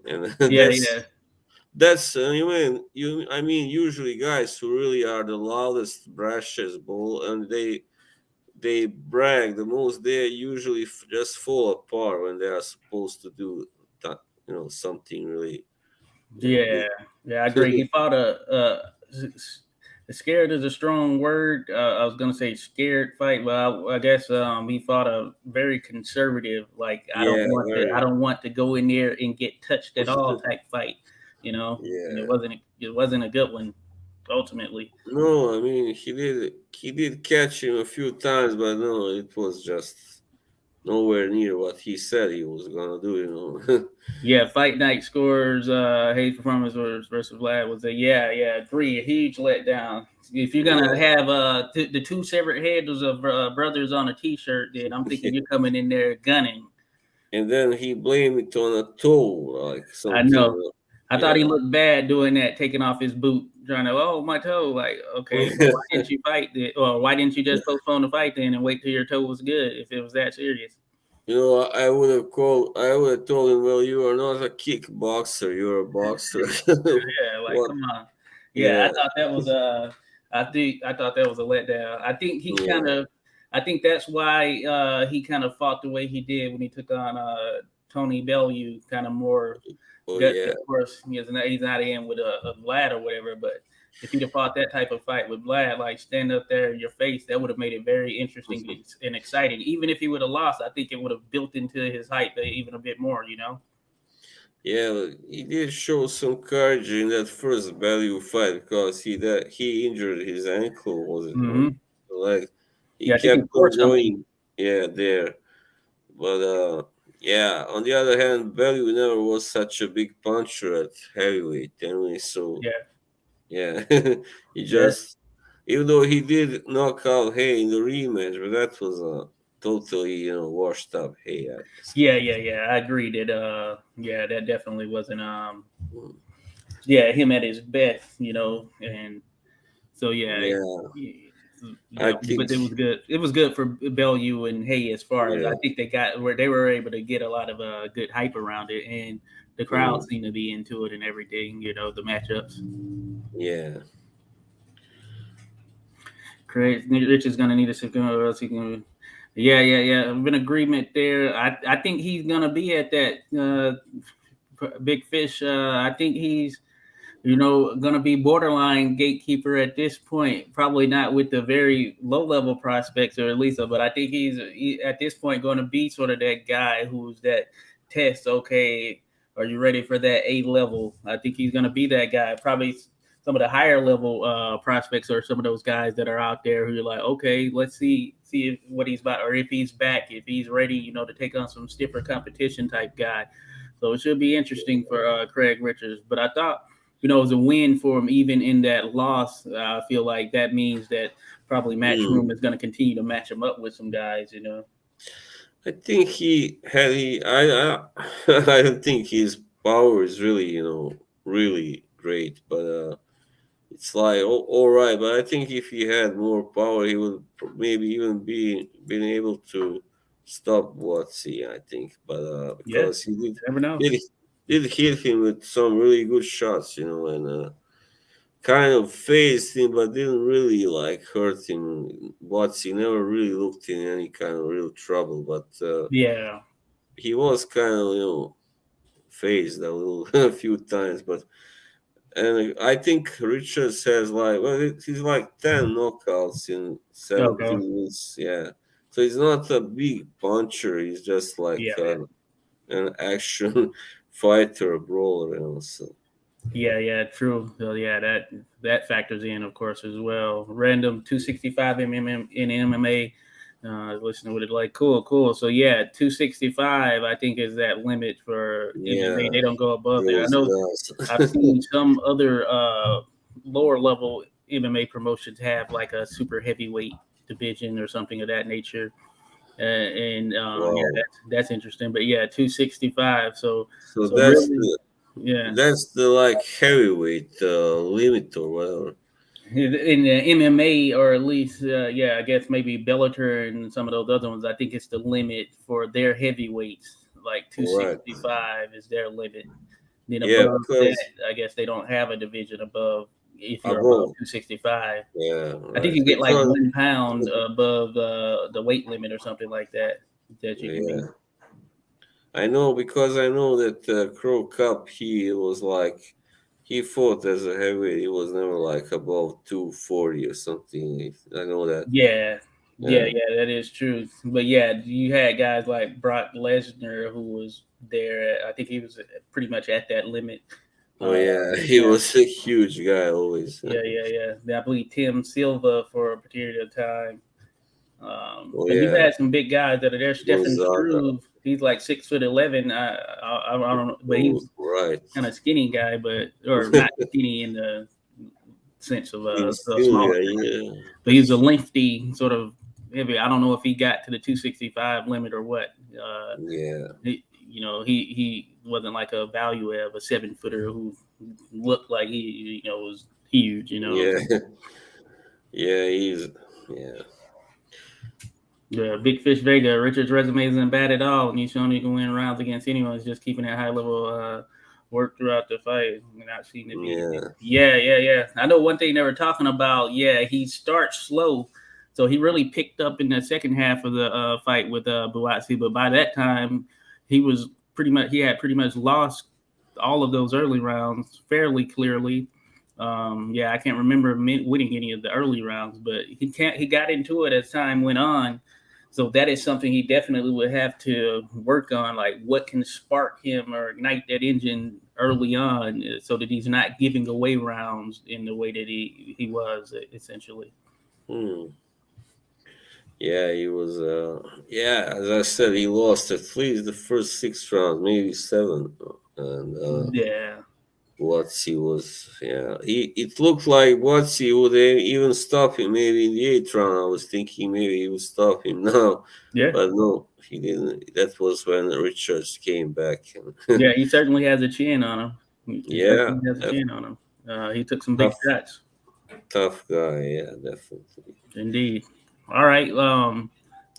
and Yeah, yeah. that's I mean usually guys who really are the loudest, brashest bull, and they brag the most. They usually just fall apart when they are supposed to do that, something really Yeah, big. yeah, I agree. He fought scared is a strong word. I was gonna say scared fight, but I guess he fought a very conservative, like Yeah, I very. don't want to go in there and get touched at all type fight, and Yeah. it wasn't a good one ultimately. No, I mean he did catch him a few times, but no, it was just nowhere near what he said he was gonna do. Yeah, fight night scores. Hayes performance versus Vlad was a agree, a huge letdown. If you're gonna Yeah. have the two separate heads of brothers on a T-shirt, then I'm thinking you're coming in there gunning. And then he blamed it on a toe, like I something. know. I thought he Yeah. looked bad doing that, taking off his boot, trying to my toe. Like, okay, well, why didn't you fight? Or why didn't you just postpone the fight then and wait till your toe was good if it was that serious? I would have told him, well, you are not a kickboxer, you're a boxer. Yeah, like What? come on. Yeah, Yeah. I thought that was I thought that was a letdown. Yeah. I think that's why he kind of fought the way he did when he took on Tony Bellew, kind of more Oh, gut. yeah. Of course, he's not in with a Vlad or whatever, but if he'd have fought that type of fight with Vlad, like stand up there in your face, that would have made it very interesting and exciting. Even if he would have lost, I think it would have built into his hype even a bit more. Yeah, but he did show some courage in that first value fight because he injured his ankle, was it? Or Mm-hmm. the leg. He Yeah, I think he kept on forced something. going, yeah, there. But yeah, on the other hand, Bellew never was such a big puncher at heavyweight anyway, so Yeah. yeah, he Yeah. just even though he did knock out Hay in the rematch, but that was a totally washed up Hay, I guess. Yeah. I agree that that definitely wasn't him at his best, and so Yeah, I yeah, think but it was good. It was good for Bellew and Hay as far as I yeah. think they were able to get a lot of good hype around it, and the crowd Mm, seemed to be into it and everything, the matchups. yeah. Craig Rich is gonna need a second or else he can. Yeah. I'm in agreement there. I think he's gonna be at that big fish. I think he's going to be borderline gatekeeper at this point. Probably not with the very low level prospects or at least, but I think at this point going to be sort of that guy who's that test. Okay, are you ready for that A level? I think he's going to be that guy. Probably some of the higher level prospects or some of those guys that are out there who you're like, okay, let's see what he's about or if he's back, if he's ready, to take on some stiffer competition type guy. So it should be interesting for Craig Richards. But I thought it was a win for him even in that loss. I feel like that means that probably Mm. Matchroom is going to continue to match him up with some guys. I think I I don't think his power is really really great, but it's like all right. But I think if he had more power, he would maybe even been able to stop Buatsi. I think, but Yeah, because he you never know. did did hit him with some really good shots, and kind of phased him, but didn't really like hurt him. Buatsi never really looked in any kind of real trouble, but Yeah, he was kind of phased a little a few times, but. And I think Richards has he's like 10 knockouts in okay, 17 minutes. Yeah. So he's not a big puncher. He's just like yeah. an action fighter, brawler. So. Yeah, true. So yeah, that factors in, of course, as well. Random 265 in MMA. Listen to what it like. Cool. So yeah, 265 I think is that limit for MMA. Yeah, They don't go above there. I those know I've guys. seen some other lower level MMA promotions have like a super heavyweight division or something of that nature. And yeah, Wow. that's interesting. But yeah, 265. So So really, yeah. that's the like heavyweight limit or whatever. In the MMA, or at least, yeah, I guess maybe Bellator and some of those other ones, I think it's the limit for their heavyweights. Like Right. 265 is their limit. Then Yeah, above that, because I guess they don't have a division above if you're above above. 265. Yeah, I think right. you get like Because 1 pound above the weight limit or something like that that you can be. yeah, I know because I know that Crow Cup he was like he fought as a heavyweight. He was never like above 240 or something. I know that. Yeah, Yeah. that is true. But yeah, you had guys like Brock Lesnar who was there. I think he was pretty much at that limit. Oh yeah, he Yeah, was a huge guy always. yeah. I believe Tim Silva for a period of time. Oh But you've yeah, had some big guys that are there. Stefan Gonzaga. Struve, he's like 6'11". I don't know, but he Oh was right. kind of skinny guy, but or not skinny in the sense of In a smaller Syria, guy. yeah. But he's a lengthy sort of heavy. I don't know if he got to the 265 limit or what. Yeah. He wasn't like a value of a 7 footer who looked like he was huge. Yeah. Yeah, he's yeah. Yeah, Big Fish Vega. Richard's resume isn't bad at all, and he's shown he can win rounds against anyone. It's just keeping that high level work throughout the fight. We're not seeing it be. Yeah. Yeah. I know one thing they were talking about. Yeah, he starts slow, so he really picked up in the second half of the fight with Buatsi. But by that time, he had pretty much lost all of those early rounds fairly clearly. Yeah, I can't remember winning any of the early rounds, but he got into it as time went on. So that is something he definitely would have to work on, like what can spark him or ignite that engine early on, so that he's not giving away rounds in the way that he was essentially. Hmm. Yeah, he was yeah, as I said, he lost at least the first 6 rounds, maybe seven. And Yeah, Watsy was yeah. It looked like Watsy would even stop him maybe in the 8th round. I was thinking maybe he would stop him now. yeah, But no, he didn't. That was when Richards came back. yeah. He certainly has a chin on him. He Yeah, certainly has a chin on him. He took some big tough, shots, tough guy. Yeah, definitely. indeed. All right. And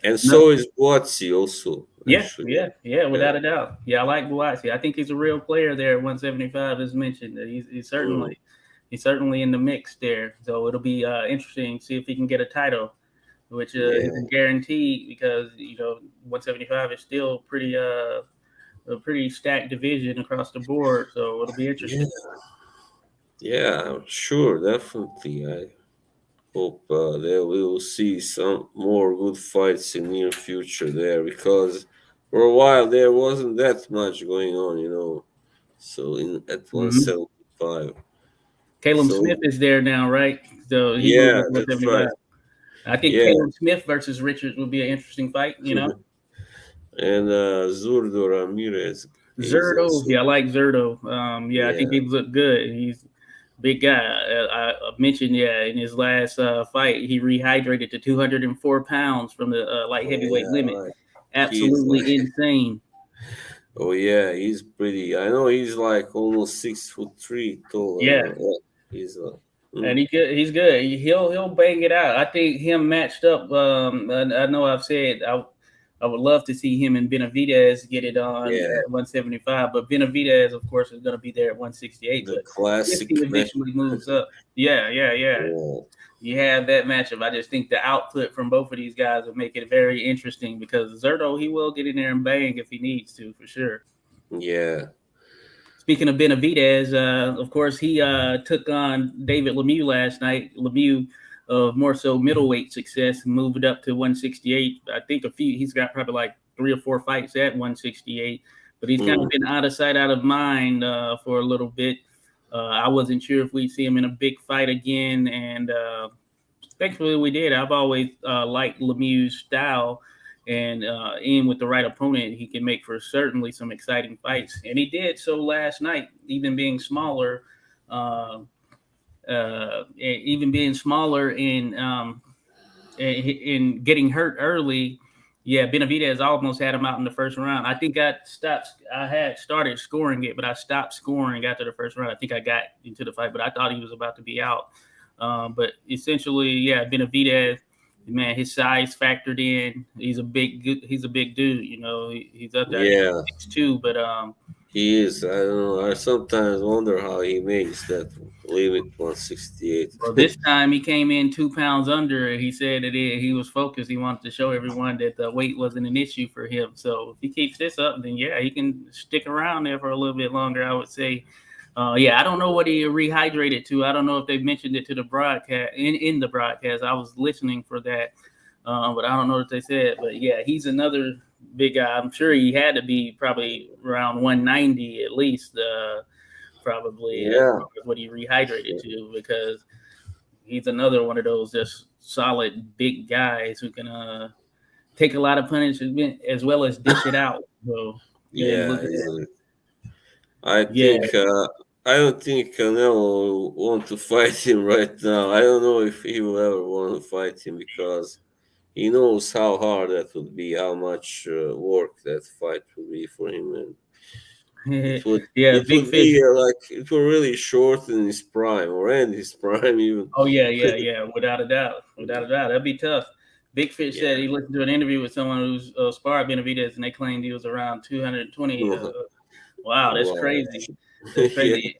No, so is Buatsi also, actually. yeah, Yeah. without a doubt. Yeah, I like Buatsi. I think he's a real player there at 175, as mentioned. Mm. He's certainly in the mix there. So it'll be interesting to see if he can get a title, which Yeah. isn't guaranteed because 175 is still a pretty stacked division across the board. So it'll be Yeah. interesting. Yeah, sure, definitely. I hope that we will see some more good fights in near future there because for a while there wasn't that much going on. So in at Hmm. 175. Caleb So Smith is there now, right? So he moved yeah, up to that's 175. right. I think Yeah. Caleb Smith versus Richards would be an interesting fight. And Zurdo Ramirez is Zerto, also yeah, I like Zerto. Yeah, I think yeah. he looked good. He's a big guy. I mentioned, yeah, in his last fight, he rehydrated to 204 pounds from the light Oh heavyweight yeah, limit. right. He's like Absolutely insane. oh yeah, he's pretty. I know he's like almost 6'3" Yeah, tall. Yeah, he's and mm, he's good. He'll bang it out. I think him matched up. I know I've said I would love to see him and Benavidez get it on yeah, at 175, but Benavidez, of course, is going to be there at 168. the But if classic he match. eventually moves up, yeah, Yeah, you have that matchup. I just think the output from both of these guys will make it very interesting because Zerto, he will get in there and bang if he needs to, for sure. yeah, Speaking of Benavidez, of course, he took on David Lemieux last night. Lemieux, more so middleweight success, moved up to 168. I think he's got probably like 3 or 4 fights at 168, but he's kind of mm, been out of sight, out of mind for a little bit. I wasn't sure if we'd see him in a big fight again, and thankfully we did. I've always liked Lemieux's style, and in with the right opponent, he can make for certainly some exciting fights, and he did so last night, even being smaller. Uh, Even being smaller in getting hurt early, yeah, Benavidez almost had him out in the first round. I think I had started scoring it, but I stopped scoring after the first round. I think I got into the fight, but I thought he was about to be out. But essentially, yeah, Benavidez, man, his size factored in. He's a big dude. He's up there. I think he's Yeah, 6'2", but he is. I don't know. I sometimes wonder how he makes that limit 168. well, this time he came in 2 pounds under. He said that he was focused. He wanted to show everyone that the weight wasn't an issue for him. So if he keeps this up, then yeah, he can stick around there for a little bit longer, I would say. Yeah, I don't know what he rehydrated to. I don't know if they mentioned it to the broadcast in the broadcast. I was listening for that, but I don't know what they said. But yeah, he's another big guy. I'm sure he had to be probably around 190 at least. Probably as Yeah, far as what he rehydrated to, because he's another one of those just solid big guys who can take a lot of punishment as well as dish it out. So yeah, you yeah. look at that. I Yeah, think I don't think Canelo will want to fight him right now. I don't know if he will ever want to fight him because he knows how hard that would be, how much work that fight would be for him, and it would yeah, it big would fish. be like it would really shorten his prime or end his prime even. Oh yeah, without a doubt, without a doubt, that'd be tough. Big Fish said Yeah. he listened to an interview with someone who's sparred Benavidez, and they claimed he was around 220. Wow, that's Wow. crazy. That's Yeah. crazy.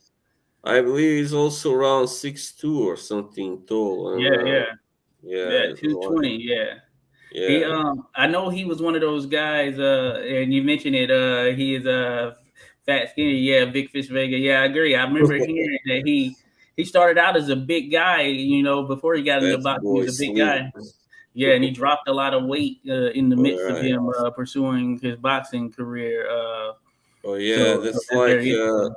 I believe he's also around 6'2" or something tall. I don't Yeah, know. yeah, Yeah, yeah, it's like 220. Yeah. He yeah. I know he was one of those guys, and you mentioned it, he is fat skinny, yeah, Big Fish Vega. Yeah, I agree. I remember hearing that he started out as a big guy, before he got into Fat boxing, he boy was a big slim. guy. Yeah, and he dropped a lot of weight in the midst of Right. him pursuing his boxing career. Oh yeah, So that's that's like very interesting.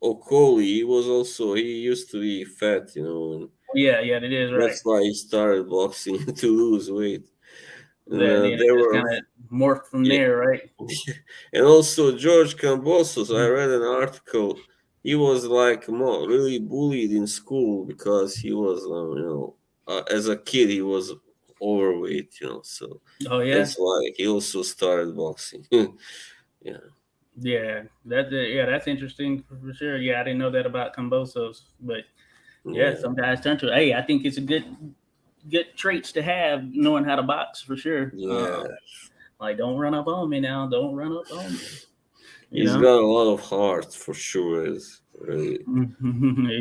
Okoli. He used to be fat, and Yeah, yeah, that is right. that's why he started boxing to lose weight. And That yeah, there just were kind of morphed from yeah, there, right? and also George Cambosos. I read an article. He was like really bullied in school because he was, as a kid he was overweight, so Oh yeah. that's why he also started boxing. Yeah, Yeah, that's interesting for sure. Yeah, I didn't know that about Combosos, but yeah, yeah, some guys turn to it. Hey, I think it's a good traits to have, knowing how to box for sure. yeah. Like don't run up on me now. Don't run up on me. You He's know. got a lot of heart for sure. It's really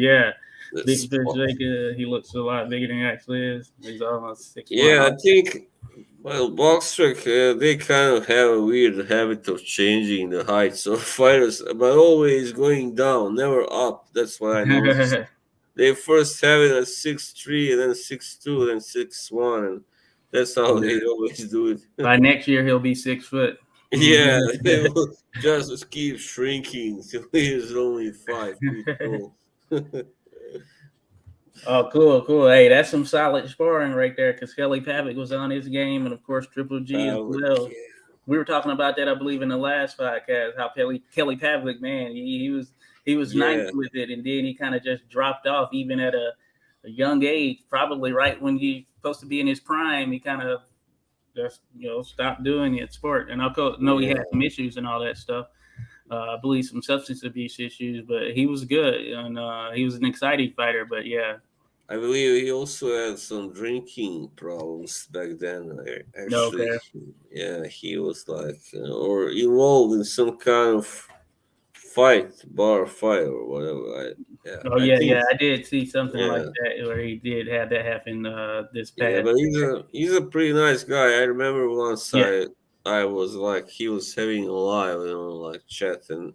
Yeah, that's big fish. Like he looks a lot bigger than he actually is. He's almost 6'1". yeah. I think well, boxers they kind of have a weird habit of changing the heights of fighters, but always going down, never up. That's what I noticed. They first have it at 6'3", and then 6'2", then 6'1", and that's how Yeah. they always do it. By next year, he'll be 6 foot. Yeah, they will just keep shrinking till he is only 5 feet tall. Oh, cool, cool. Hey, that's some solid sparring right there. Because Kelly Pavick was on his game, and of course Triple G as Like, well. We were talking about that, I believe, in the last podcast. How Kelly Pavick, man, he was nice yeah, with it, and then he kind of just dropped off, even at a young age, probably right when he's supposed to be in his prime. He kind of just stopped doing it sport. And I know he yeah. had some issues and all that stuff. I believe some substance abuse issues, but he was good, and he was an exciting fighter. But yeah. I believe he also had some drinking problems back then. Actually, Okay. yeah, he was like, or involved in some kind of bar fight or whatever. Yeah, Oh I yeah, think, yeah. I did see something like yeah, that where he did have that happen this yeah. past. But he's a pretty nice guy. I remember once Yeah, I was like, he was having a live, like chat, and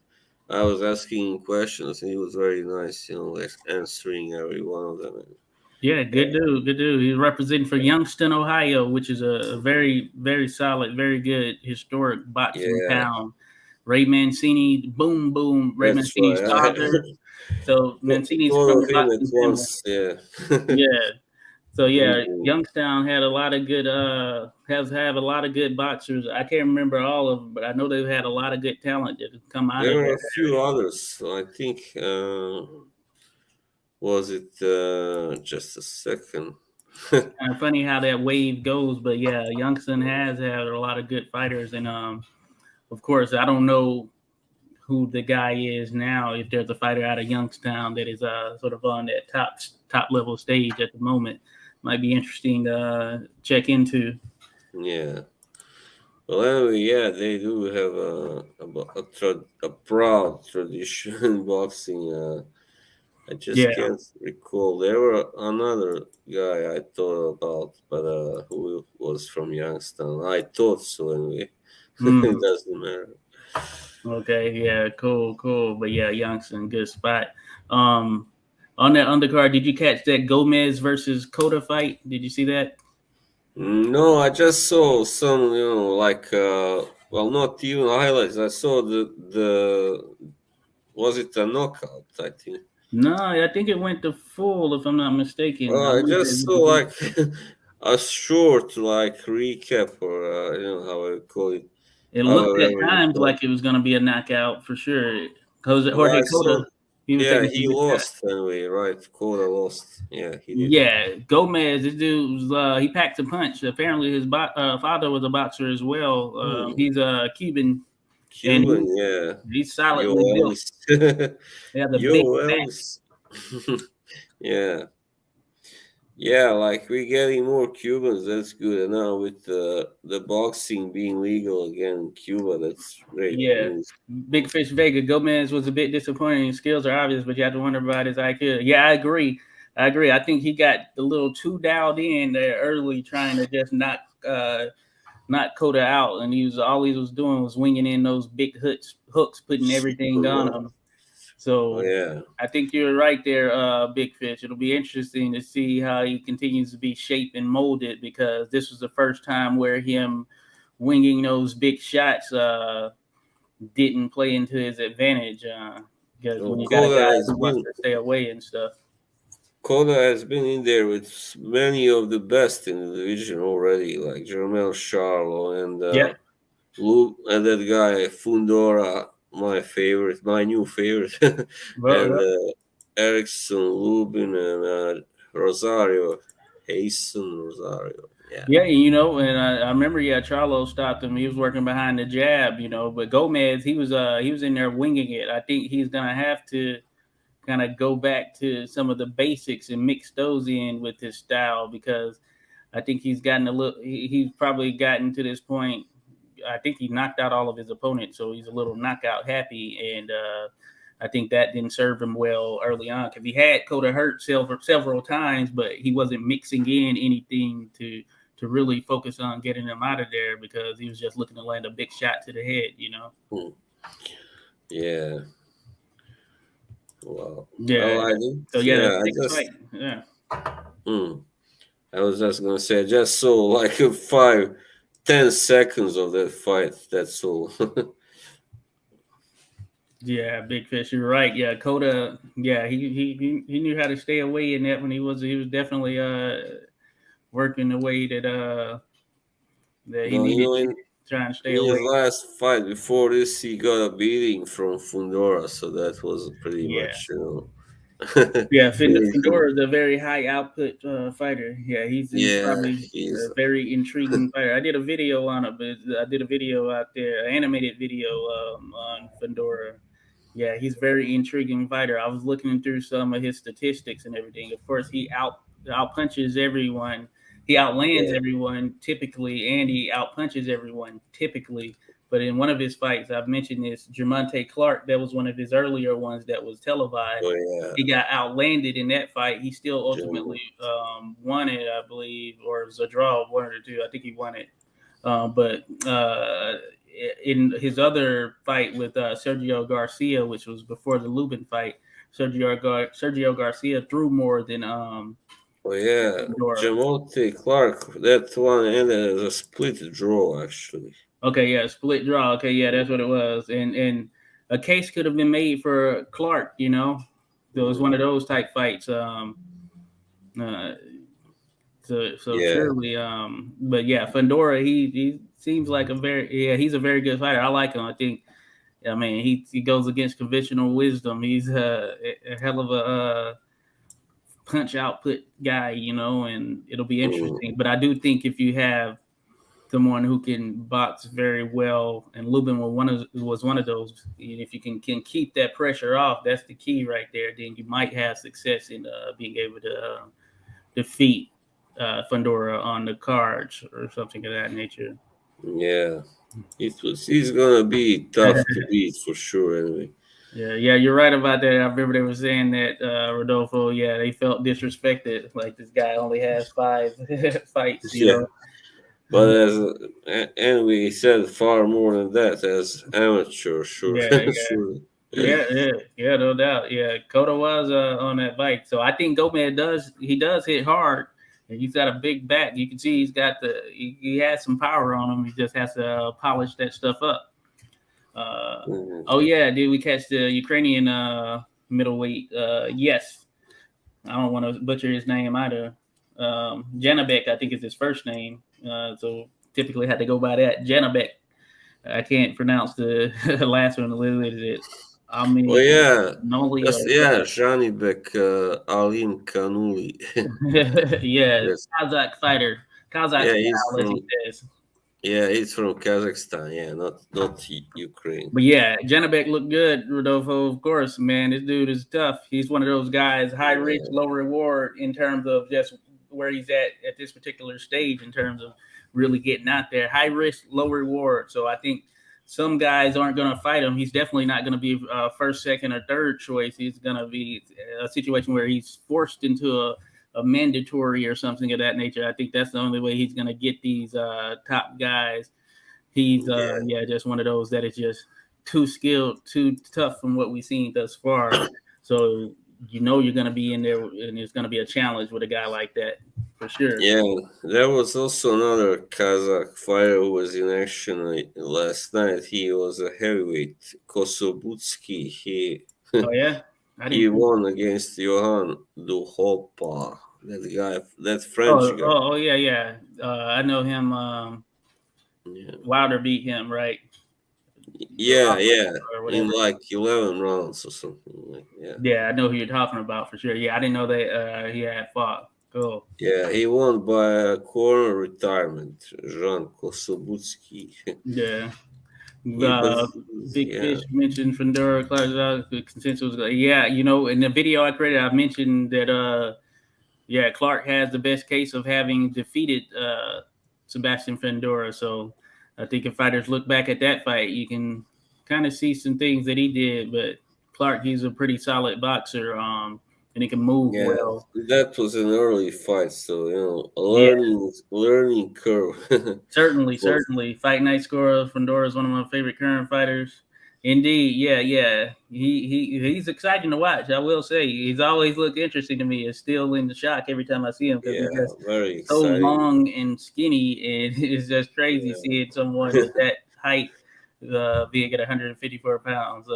I was asking him questions, and he was very nice, like answering every one of them. And, yeah. Good yeah, dude. Good dude. He's representing for Youngstown, Ohio, which is a very, very solid, very good historic boxing yeah, town. Ray Mancini, boom, boom. Ray that's Mancini's right. father. So Mancini's from Thought the of him at boxing family. once, yeah. Yeah. So yeah, Mm, Youngstown had a lot of good has have a lot of good boxers. I can't remember all of them, but I know they've had a lot of good talent that has come out there of were that a few area. others. I think was it just a second? Kind of funny how that wave goes, but yeah, Youngstown has had a lot of good fighters, and of course, I don't know who the guy is now. If there's a fighter out of Youngstown that is sort of on that top level stage at the moment, might be interesting to check into. Yeah. Well, anyway, yeah, they do have a proud tradition in boxing. I just Yeah. can't recall. There were another guy I thought about, but who was from Youngstown. I thought so anyway. It Mm. doesn't matter. Okay, yeah, cool, cool. But yeah, Youngstown, good spot. Um, on that undercard, did you catch that Gomez versus Cota fight? Did you see that? No, I just saw some, like, well, not even highlights. I saw the was it a knockout? I think. No, I think it went to full, if I'm not mistaken. I I wonder if it just was saw a big. like a short like recap or how I call it, It looked at however you times call it. like it was going to be a knockout for sure. Because Well, Jorge I saw, Cota, he was yeah, taking some he good shots. lost anyway, right? Coda lost. Yeah, he did. Yeah, Gomez, this dude was he packed a punch. Apparently, his father was a boxer as well. Hmm. He's a Cuban, and Cuban, yeah. he's Yo, solidly built. Ellis. He has a Yo, big back. Ellis. Yeah. Yeah, like we're getting more Cubans. That's good. And now with the boxing being legal again in Cuba, that's great Yeah, news. Big Fish Vega. Gomez was a bit disappointing. His skills are obvious, but you have to wonder about his IQ. Yeah, I agree. I agree. I think he got a little too dialed in there early, trying to just knock Coda out, and he was doing was winging in those big hooks, putting everything on Oh, him. So yeah. I think you're right there, Big Fish. It'll be interesting to see how he continues to be shaped and molded because this was the first time where him winging those big shots didn't play into his advantage. Because So when you got a Coda guy has who wants been to stay away and stuff, Coda has been in there with many of the best in the division already, like Jermel Charlo and yeah, Luke and that guy Fundora, my favorite, my new favorite, well, and Erickson, Lubin, and Rosario, Hasten Rosario. Yeah. yeah, and I remember, yeah, Charlo stopped him. He was working behind the jab, but Gomez, he was in there winging it. I think he's gonna have to kind of go back to some of the basics and mix those in with his style because I think he's gotten a little. He's probably gotten to this point. I think he knocked out all of his opponents, so he's a little knockout happy, and I think that didn't serve him well early on because he had Coda hurt several times, but he wasn't mixing in anything to really focus on getting him out of there because he was just looking to land a big shot to the head. Hmm. Yeah. Wow. Yeah. Well, I did. So yeah, that's Yeah, the next fight. Yeah. hmm. I was just gonna say, I just saw like 5, 10 seconds of that fight. That's all. Yeah, Big Fish, you're right. Yeah, Coda. Yeah, he knew how to stay away in that when he was definitely working the way that he No, needed to, in trying to stay his away. last fight before this, he got a beating from Fundora, so that was pretty Yeah, much, yeah. finished him. Fedora is a very high output fighter. Yeah, he's Yeah, probably he's. a very intriguing fighter. I did a video on it, but I did a video out there, an animated video on Fedora. Yeah, he's very intriguing fighter. I was looking through some of his statistics and everything. Of course, he out punches everyone. He outlands Yeah, everyone typically, and he out punches everyone typically. But in one of his fights, I've mentioned this, Jermonte Clark, that was one of his earlier ones that was televised. oh yeah, He got outlanded in that fight. He still Jim. ultimately won it, I believe, or it was a draw, one of the two. I think he won it. But in his other fight with Sergio Garcia, which was before the Lubin fight, Sergio Garcia threw more than Oh yeah, Fedora. Jamonte Clark. That one ended as a split draw, actually. Okay, yeah, split draw. Okay, yeah, that's what it was. And a case could have been made for Clark. So it's one of those type fights. So Yeah. surely, but yeah, Fundora, he seems like he's a very good fighter. I like him. I think, I mean, he goes against conventional wisdom. He's a hell of a punch output guy, and it'll be Mm. interesting. But I do think if you have someone who can box very well, and Lubin was one of those. And if you can keep that pressure off, that's the key right there. Then you might have success in being able to defeat Fundora on the cards or something of that nature. Yeah. He's gonna be tough to beat for sure. Anyway. Yeah, you're right about that. I remember they were saying that Rodolfo, yeah, they felt disrespected. Like this guy only has 5 fights, Yeah. But anyway, he said far more than that as amateur. Sure. Yeah, Sure. yeah, no doubt. Yeah, Cotto was on that bike, so I think Gomez does hit hard, and he's got a big back. You can see he has some power on him. He just has to polish that stuff up. Mhm. Oh yeah, did we catch the Ukrainian middleweight? Yes, I don't want to butcher his name either. Janabek, I think is his first name. So typically had to go by that. Janabek. I can't pronounce the last one. What is it? Well, Ami yeah. Noli That's or yeah. Janibek Alim Kanuli. yeah, Yes. Kazakh fighter, Kazakh Yeah, he's style, as he from says. he's from Kazakhstan. Yeah, not Ukraine. But yeah, Janabek looked good. Rodolfo, of course, man. This dude is tough. He's one of those guys, high risk, Yeah. low reward in terms of just where he's at this particular stage in terms of really getting out there. High risk, low reward. So I think some guys aren't going to fight him. He's definitely not going to be first, second, or third choice. He's going to be a situation where he's forced into a mandatory or something of that nature. I think that's the only way he's going to get these top guys. He's Yeah. just one of those that is just too skilled, too tough from what we've seen thus far. So you're going to be in there, and it's going to be a challenge with a guy like that for sure. Yeah, there was also another Kazakh fighter who was in action last night. He was a heavyweight, Kosobutsky. He Oh yeah, I he didn't. won against Johan Duhopa. That guy, that French Oh, guy. oh, oh yeah, yeah. I know him. Yeah, Wilder beat him, right? yeah. Or In whatever. like 11 rounds or something. Yeah, Yeah, I know who you're talking about for sure. Yeah, I didn't know that he had fought. Cool. yeah. He won by a corner retirement. Jean Kosobutsky. Yeah. But Big yeah, Fish mentioned Fundora, Clark, the consensus. Yeah, in the video I created, I mentioned that yeah, Clark has the best case of having defeated Sebastian Fundora. So I think if fighters look back at that fight, you can kind of see some things that he did. But Clark, he's a pretty solid boxer, and he can move yeah. well. That was an early fight, so a Yeah, learning curve. certainly, for certainly. Fight night scorer Fundora is one of my favorite current fighters. Indeed, yeah. He's exciting to watch. I will say he's always looked interesting to me. It's still in the shock every time I see him because he's yeah, just very so exciting. long and skinny, and it's just crazy Yeah, seeing someone at that height being at 154 pounds.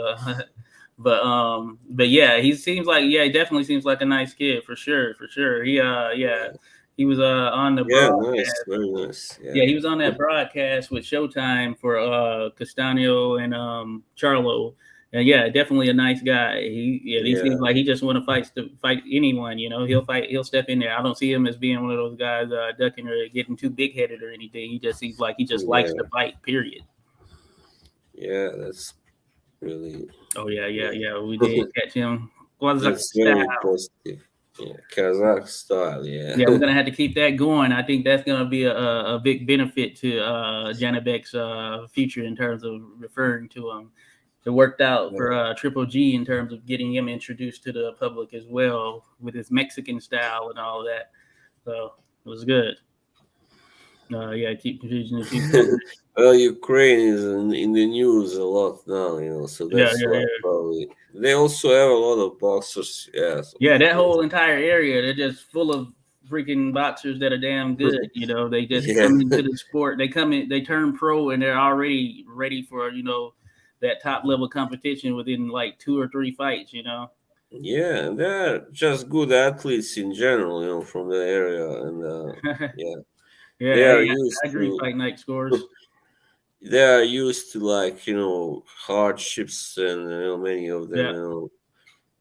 But yeah, he definitely seems like a nice kid for sure, for sure. Yeah, yeah, he was on the yeah. broadcast. Nice, very nice. Yeah, Yeah, he was on that broadcast with Showtime for Castano and Charlo. And yeah, definitely a nice guy. He yeah, seems like he just want to fight anyone. He'll step in there. I don't see him as being one of those guys ducking or getting too big headed or anything. He just seems like he just likes to yeah, fight. Period. yeah. That's really Oh yeah. yeah. We did catch him. Kazakh That's style. very positive. Yeah, Kazakh style. Yeah, Yeah, we're gonna have to keep that going. I think that's gonna be a big benefit to Janabek's future in terms of referring to him. It worked out for Triple G in terms of getting him introduced to the public as well with his Mexican style and all that. So it was good. Yeah, keep confusing the two countries. well, Ukraine is in the news a lot now, so Yeah, that's yeah, why yeah. probably they also have a lot of boxers. Yes, Yeah, of that course. whole entire area, they're just full of freaking boxers that are damn good. They just Yeah, come into the sport. They come in, they turn pro, and they're already ready for that top level competition within like 2 or 3 fights. Yeah, and they're just good athletes in general, from the area, and yeah, they Yeah, are yeah, I used agree. to Fight night scores. they are used to like hardships, and many of them,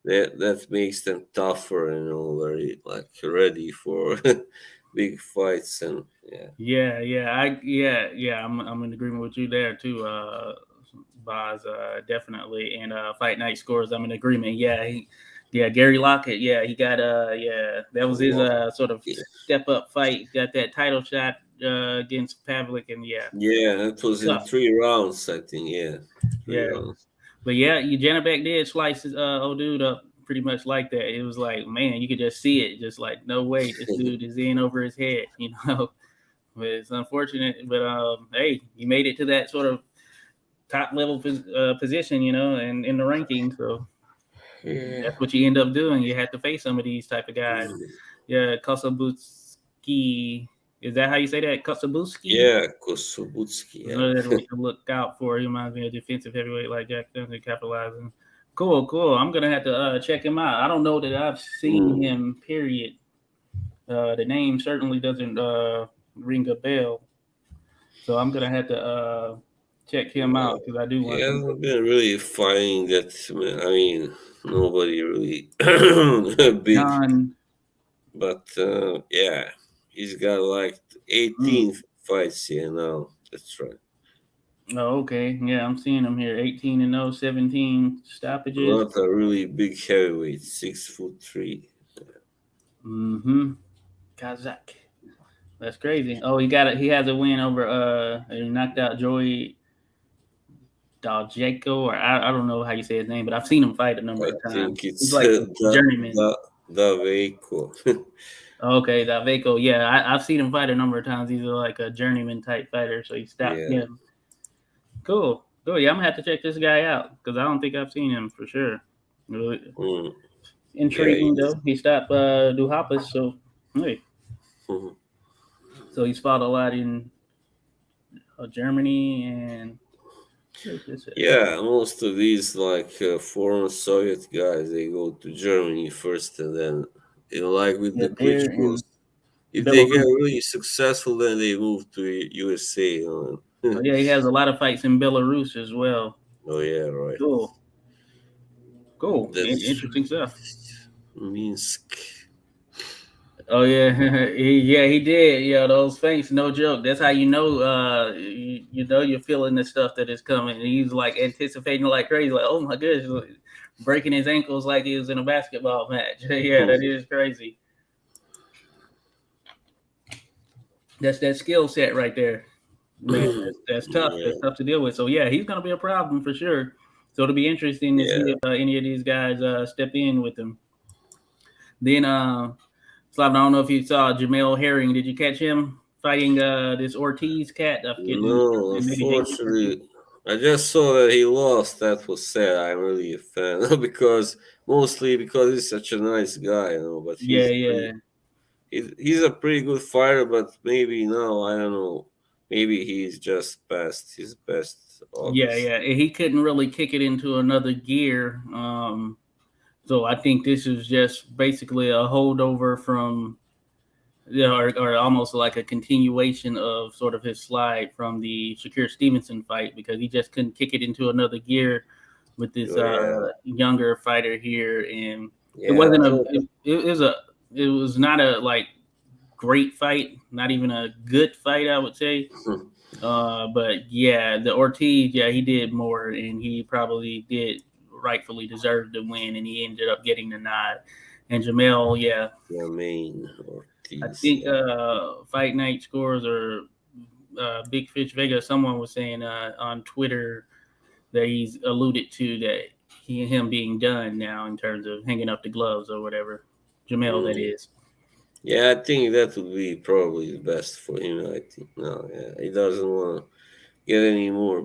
Yeah, that makes them tougher, very like ready for big fights, and yeah. yeah. I'm in agreement with you there too, Boz. Definitely. And fight night scores. I'm in agreement. Yeah. Gary Lockett. Yeah, he got yeah. That was his Well, sort of step up fight. Got that title shot against Pavlik, and yeah, yeah, it was in tough. 3 rounds, I think. Yeah, three Yeah, rounds. but yeah, Janabek did slice his old dude up pretty much like that. It was like, man, you could just see it, just like, no way, this dude is in over his head, you know. But it's unfortunate, but hey, you made it to that sort of top level position, you know, and in the ranking. So Yeah. that's what you end up doing. You have to face some of these type of guys. Yeah, Kosobuski. Is that how you say that? Kosobuski? Yeah, Kosobutsky. Yeah. Another that we can look out for. He reminds me of a defensive heavyweight like Jack Dempsey, capitalizing. Cool, cool. I'm gonna have to check him out. I don't know that I've seen Mm. him. Period. The name certainly doesn't ring a bell, so I'm gonna have to check him Uh, out because I do he want to. hasn't been really fighting that. I mean, nobody really big, John. but yeah, he's got like Mm. 18 fights here now. That's right. Oh, okay. Yeah, I'm seeing him here. 18 and 0, 17 stoppages. Not a really big heavyweight, 6'3". Mm-hmm. Kazakh. That's crazy. Oh, he got it. He has a win over he knocked out Joey Daljeko, or I don't know how you say his name, but I've seen him fight a number I of times. think He's it's like a journeyman. the Veiko. Okay, Daveco. Yeah, I've seen him fight a number of times. He's like a journeyman type fighter, so he stopped Yeah. him. Cool. Cool. Yeah, I'm gonna have to check this guy out because I don't think I've seen him for sure. Really Mm. Yeah. intriguing though. He stopped Duhaupas, so hey, Mhm. so he's fought a lot in Germany and where's this at? Yeah, most of these like former Soviet guys, they go to Germany first, and then like with Yeah, the there Klitschko's, in if they get Belarus. really successful, then they move to USA. Oh yeah, he has a lot of fights in Belarus as well. Oh yeah, right. Cool. Cool. That's Interesting stuff. Minsk. Oh yeah, yeah, he did. Yeah, those feints, no joke. That's how you know, you know, you're feeling the stuff that is coming. And he's like anticipating like crazy, like, oh my goodness, like, breaking his ankles like he was in a basketball match. Yeah, that is crazy. That's that skill set right there, man. That's tough. That's Yeah, tough to deal with. So yeah, he's gonna be a problem for sure. So it'll be interesting to see yeah. if any of these guys step in with him. Then Slav, I don't know if you saw Jamel Herring. Did you catch him fighting this Ortiz cat? I forget who. No, Maybe Jacob Ortiz. unfortunately, I just saw that he lost. That was sad. I'm really a fan because mostly because he's such a nice guy, But Yeah, yeah, he's a pretty good fighter. But maybe now I don't know. Maybe he's just past his best, yeah, obviously. yeah. And he couldn't really kick it into another gear. So I think this is just basically a holdover from, or almost like a continuation of sort of his slide from the Shakir Stevenson fight because he just couldn't kick it into another gear with this Oh yeah, younger fighter here, and it yeah. wasn't a No, it was a it was not a like great fight, not even a good fight, I would say. But yeah, the Ortiz, yeah, he did more, and he probably did rightfully deserve the win, and he ended up getting the nod. And Jamel, yeah, Jermaine I Ortiz. think Yeah. fight night scores or Big Fish Vega. Someone was saying on Twitter that he's alluded to that him being done now in terms of hanging up the gloves or whatever. Jamel, that Mm. is. Yeah, I think that would be probably the best for him. I think no, yeah, he doesn't want to get any more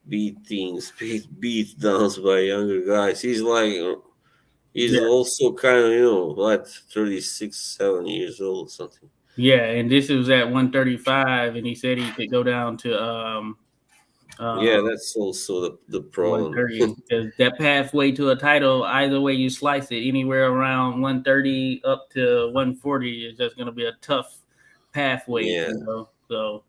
beatings, beat downs by younger guys. He's Yeah, also kind of what 36, 7 years old, something. yeah, and this was at 135, and he said he could go down to Yeah, that's also the problem. 130. Because that pathway to a title, either way you slice it, anywhere around 130 up to 140 is just going to be a tough pathway, Yeah, you know. So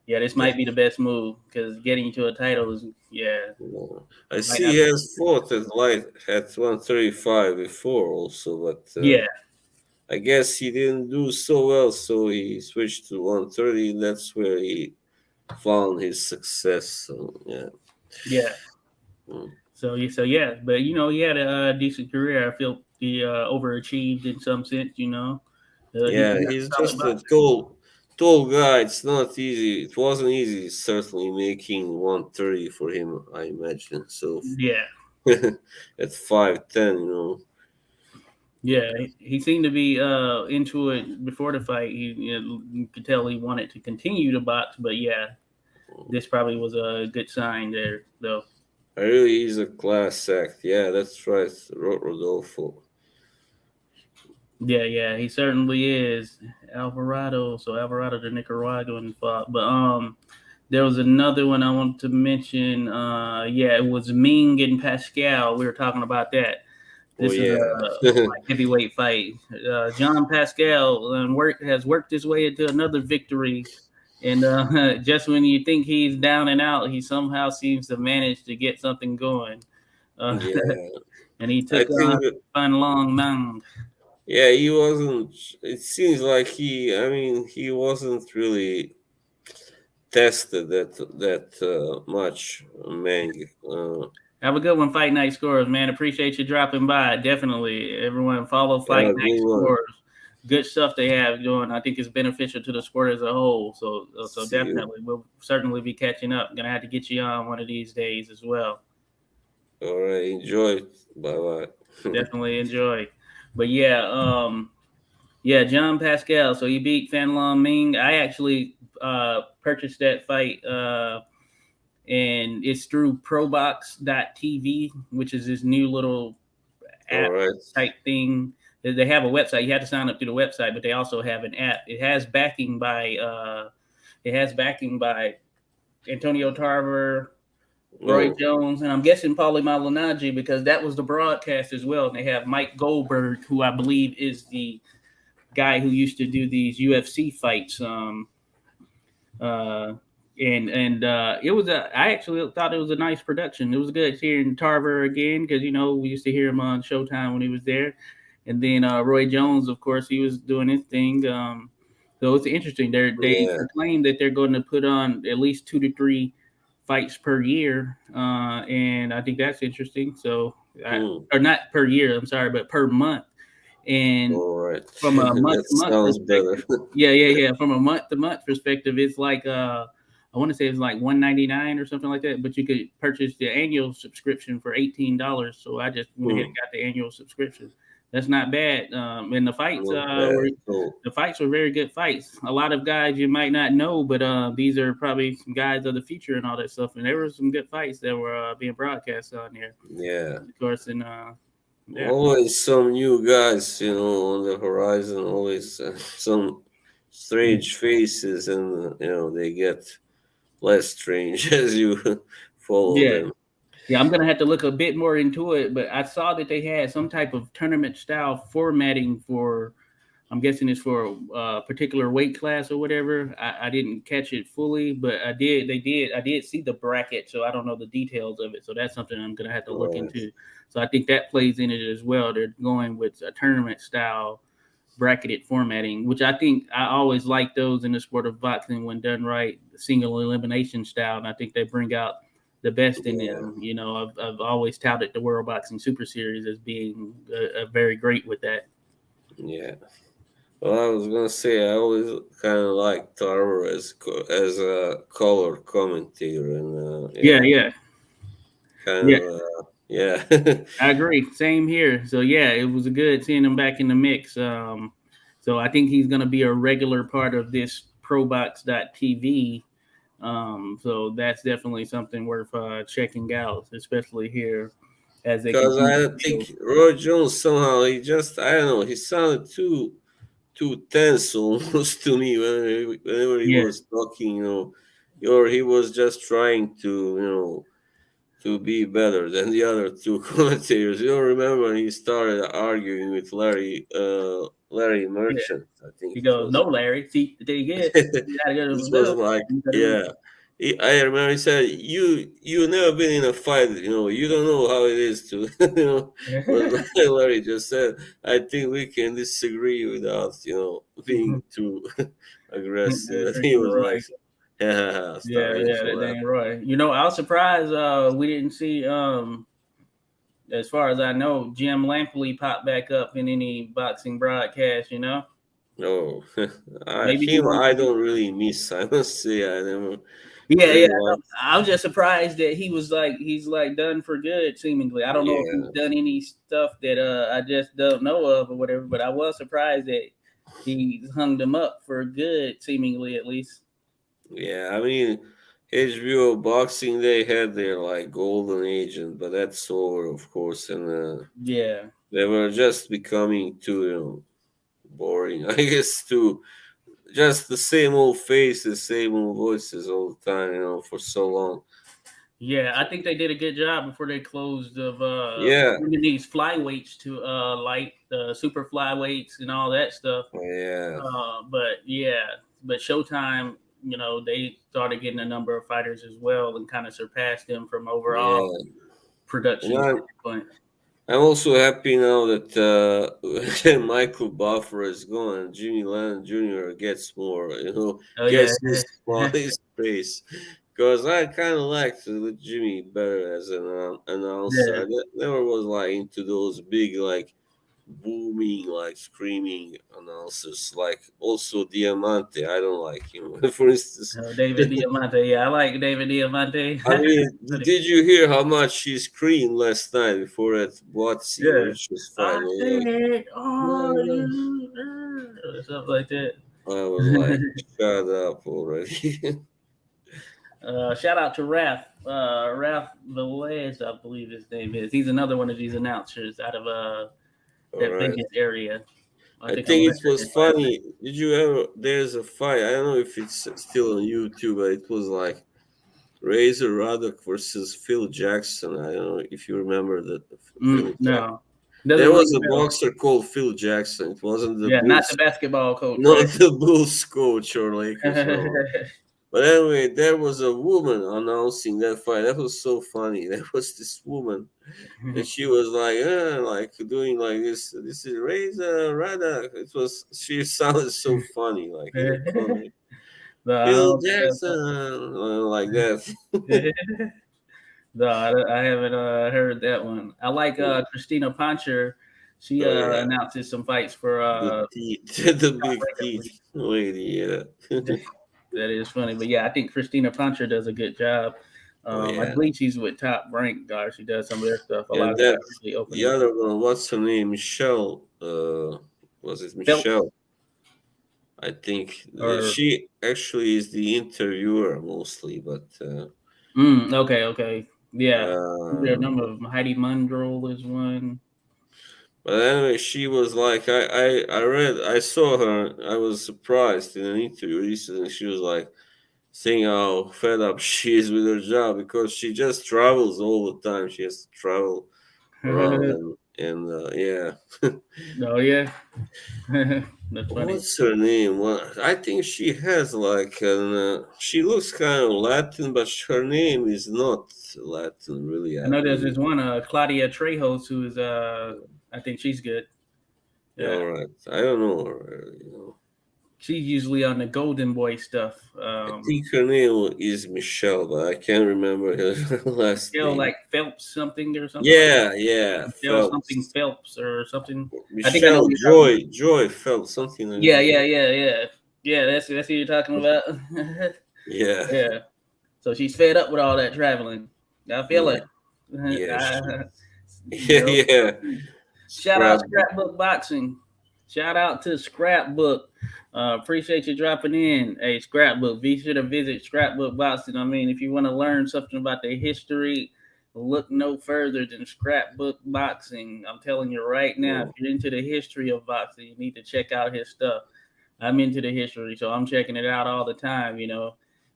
yeah, this yeah. might be the best move because getting to a title is No. I might see not he be. has fought at light at 135 before also, but Yeah, I guess he didn't do so well, so he switched to 130. And that's where he found his success. So yeah. yeah. Mm. So yeah, but you know he had a decent career. I feel he overachieved in some sense. You know, he's Yeah, a he's solid just a boxer. tall guy. It's not easy. It wasn't easy, certainly making 130 for him, I imagine. So Yeah, at 5'10, yeah. He seemed to be into it before the fight. You could tell he wanted to continue to box, but yeah, this probably was a good sign there, though. really is a class act. Yeah, that's right, Rodolfo. Yeah, yeah, he certainly is. Alvarado, the Nicaraguan fought, but there was another one I wanted to mention. Yeah, it was Ming and Pascal. We were talking about that. Oh This is a yeah. light heavyweight fight. John Pascal has worked his way into another victory, and just when you think he's down and out, he somehow seems to manage to get something going. Uh, Yeah. and he I took on think that Fan Long Mang. yeah, he wasn't. It seems like I mean, he wasn't really tested that much, Meng. Have a good one, Fight Night Scores, man. Appreciate you dropping by. Definitely, everyone follow Fight Yeah, Night good one. Scores. Good stuff they have going. I think it's beneficial to the sport as a whole. So See you. definitely, we'll certainly be catching up. Gonna have to get you on one of these days as well. All right, enjoy it. Bye bye. Definitely enjoy. But yeah, yeah, John Pascal. So he beat Fan Long Ming. I actually purchased that fight. And it's through probox.tv, which is this new little All app right. type thing. They have a website. You have to sign up through the website, but they also have an app. It has backing by Antonio Tarver, Roy No. Jones, and I'm guessing Paulie Malignaggi because that was the broadcast as well. And they have Mike Goldberg, who I believe is the guy who used to do these UFC fights. Uh, and it was I actually thought it was a nice production. It was good hearing Tarver again because you know we used to hear him on Showtime when he was there, and then Roy Jones, of course, he was doing his thing. So it's interesting. They Yeah. proclaim that they're going to put on at least 2 to 3 fights per year, and I think that's interesting. So, Hmm. or not per year, I'm sorry, but per month. And All right. from a month That to month sounds better. perspective, yeah. From a month to month perspective, it's like I want to say it's like 199 or something like that. But you could purchase the annual subscription for $18. So I just went ahead and Hmm. got the annual subscription. That's not bad. And Not bad were at all. the fights were very good fights. A lot of guys you might not know, but these are probably some guys of the future and all that stuff. And there were some good fights that were being broadcast on here, Yeah. of course. And yeah, Always some new guys, on the horizon. Always some strange faces, and they get less strange as you follow yeah. them. Yeah, I'm gonna have to look a bit more into it, but I saw that they had some type of tournament style formatting for. I'm guessing it's for a particular weight class or whatever. I didn't catch it fully, but I did. They did. I did see the bracket, so I don't know the details of it. So that's something I'm gonna have to look All right. into. So I think that plays in it as well. They're going with a tournament style bracketed formatting, which I think I always like those in the sport of boxing when done right, single elimination style. And I think they bring out the best in Yeah. them. I've always touted the World Boxing Super Series as being a very great with that. Yeah. Well, I was gonna say I always kind of like Tarver as a color commentator, and Yeah, yeah, yeah, kind yeah. of yeah. I agree. Same here. So yeah, it was good seeing him back in the mix. So I think he's going to be a regular part of this ProBox.tv. So that's definitely something worth checking out, especially here as they Because continue I to build. think Roy Jones somehow I don't know, he sounded too tense almost to me whenever he Yeah, was talking. or he was just trying to, to be better than the other two commentators. You don't remember when he started arguing with Larry Yeah. Merchant, I think He it goes, was. "No, Larry. See, the thing is, you gotta go to This was Brazil." like, yeah. I remember he said, "You never been in a fight. You don't know how it is to, But like Larry just said, I think we can disagree without, being too aggressive. And he was like, Roy. start Yeah, yeah, making that laugh. dang Roy. I was surprised we didn't see as far as I know, Jim Lampley popped back up in any boxing broadcast. No, Maybe he him, wants I to be. don't really miss. I must say, I never Yeah, yeah. really liked. I was just surprised that he's like done for good, seemingly. I don't know if he's Yeah, done any stuff that I just don't know of or whatever, but I was surprised that he hung them up for good, seemingly at least. yeah. I mean, HBO Boxing they had their like golden age, but that's over, of course, and Yeah. they were just becoming too, boring. I guess too, just the same old faces, same old voices all the time, for so long. Yeah, I think they did a good job before they closed of Yeah, bringing these flyweights to light, super flyweights and all that stuff. yeah, But yeah, but Showtime, they started getting a number of fighters as well and kind of surpassed them from overall yeah. And production I'm standpoint. I'm also happy now that Michael Buffer is gone. Jimmy Lennon Jr. gets more, Oh yeah, gets his space. Because I kind of liked Jimmy better as an announcer. yeah. Never was like into those big, like booming, like screaming announcers. Like also Diamante, I don't like him. For instance, David Diamante. Yeah, I like David Diamante. I mean, Funny. did you hear how much he screamed last night before that Buatsi and Yeah, Richards fight? I I was like, said, "Oh, no. you," something like that. I was like, shut up already. Shout out to Ralph Velez, I believe his name is. He's another one of these announcers out of All that right. Vegas area. I I think I think learned it that was his last name. funny. Did you ever? There's a fight. I don't know if it's still on YouTube, but it was like Razor Ruddock versus Phil Jackson. I don't know if you remember that Phil Jackson. No, There doesn't ring was a a bell. boxer called Phil Jackson. It wasn't the Yeah, not the Bulls, basketball coach, not right? the Bulls coach or Lakers. No. But anyway, there was a woman announcing that fight. That was so funny. There was this woman, and she was like doing like this. This is Razor Ruddock. It was. She sounded so funny, like in the corner. No, I Phil don't think Jackson, like that. no, I haven't heard that one. I like Christina Poncher. She Oh yeah, announces some fights for the teeth, the big regularly. teeth lady. Yeah. That is funny, but yeah, I think Christina Poncher does a good job. Oh I yeah. believe she's with Top Rank. She does some of their stuff. A lot And of that that really the opening other one, what's her name? Michelle. Was it Phelps Michelle? I think or she actually is the interviewer mostly, but okay, yeah. There are a uh, number of them. Heidi Mundrell is one. but anyway, she was like, I saw her. I was surprised in an interview recently. She was like saying how fed up she is with her job because she just travels all the time. She has to travel around and yeah. Oh yeah, that's funny. What's her name? Well, I think she has like an. She looks kind of Latin, but her name is not Latin, really. I I know there's believe. this one, Claudia Trejos, who is I think she's good. Yeah, Yeah, all right. I don't know her. she's usually on the Golden Boy stuff. I think her name is Michelle, but I can't remember her last Michelle name. like Phelps something or something like Yeah, yeah, Michelle something Phelps. Phelps or something. I think I know Michelle what you're talking about. Joy Phelps, something like Yeah, that. yeah, yeah, yeah, yeah. That's who you're talking about. Yeah, Yeah. So she's fed up with all that traveling. I feel yeah, it. yeah, I, yeah, yeah. Shout out Scrapbook. Scrapbook Boxing. Shout out to Scrapbook. Appreciate you dropping in. Hey, Scrapbook. Be sure to visit Scrapbook Boxing. I mean, if you want to learn something about the history, look no further than Scrapbook Boxing. I'm telling you right now, if Oh, you're into the history of boxing, you need to check out his stuff. I'm into the history, so I'm checking it out all the time.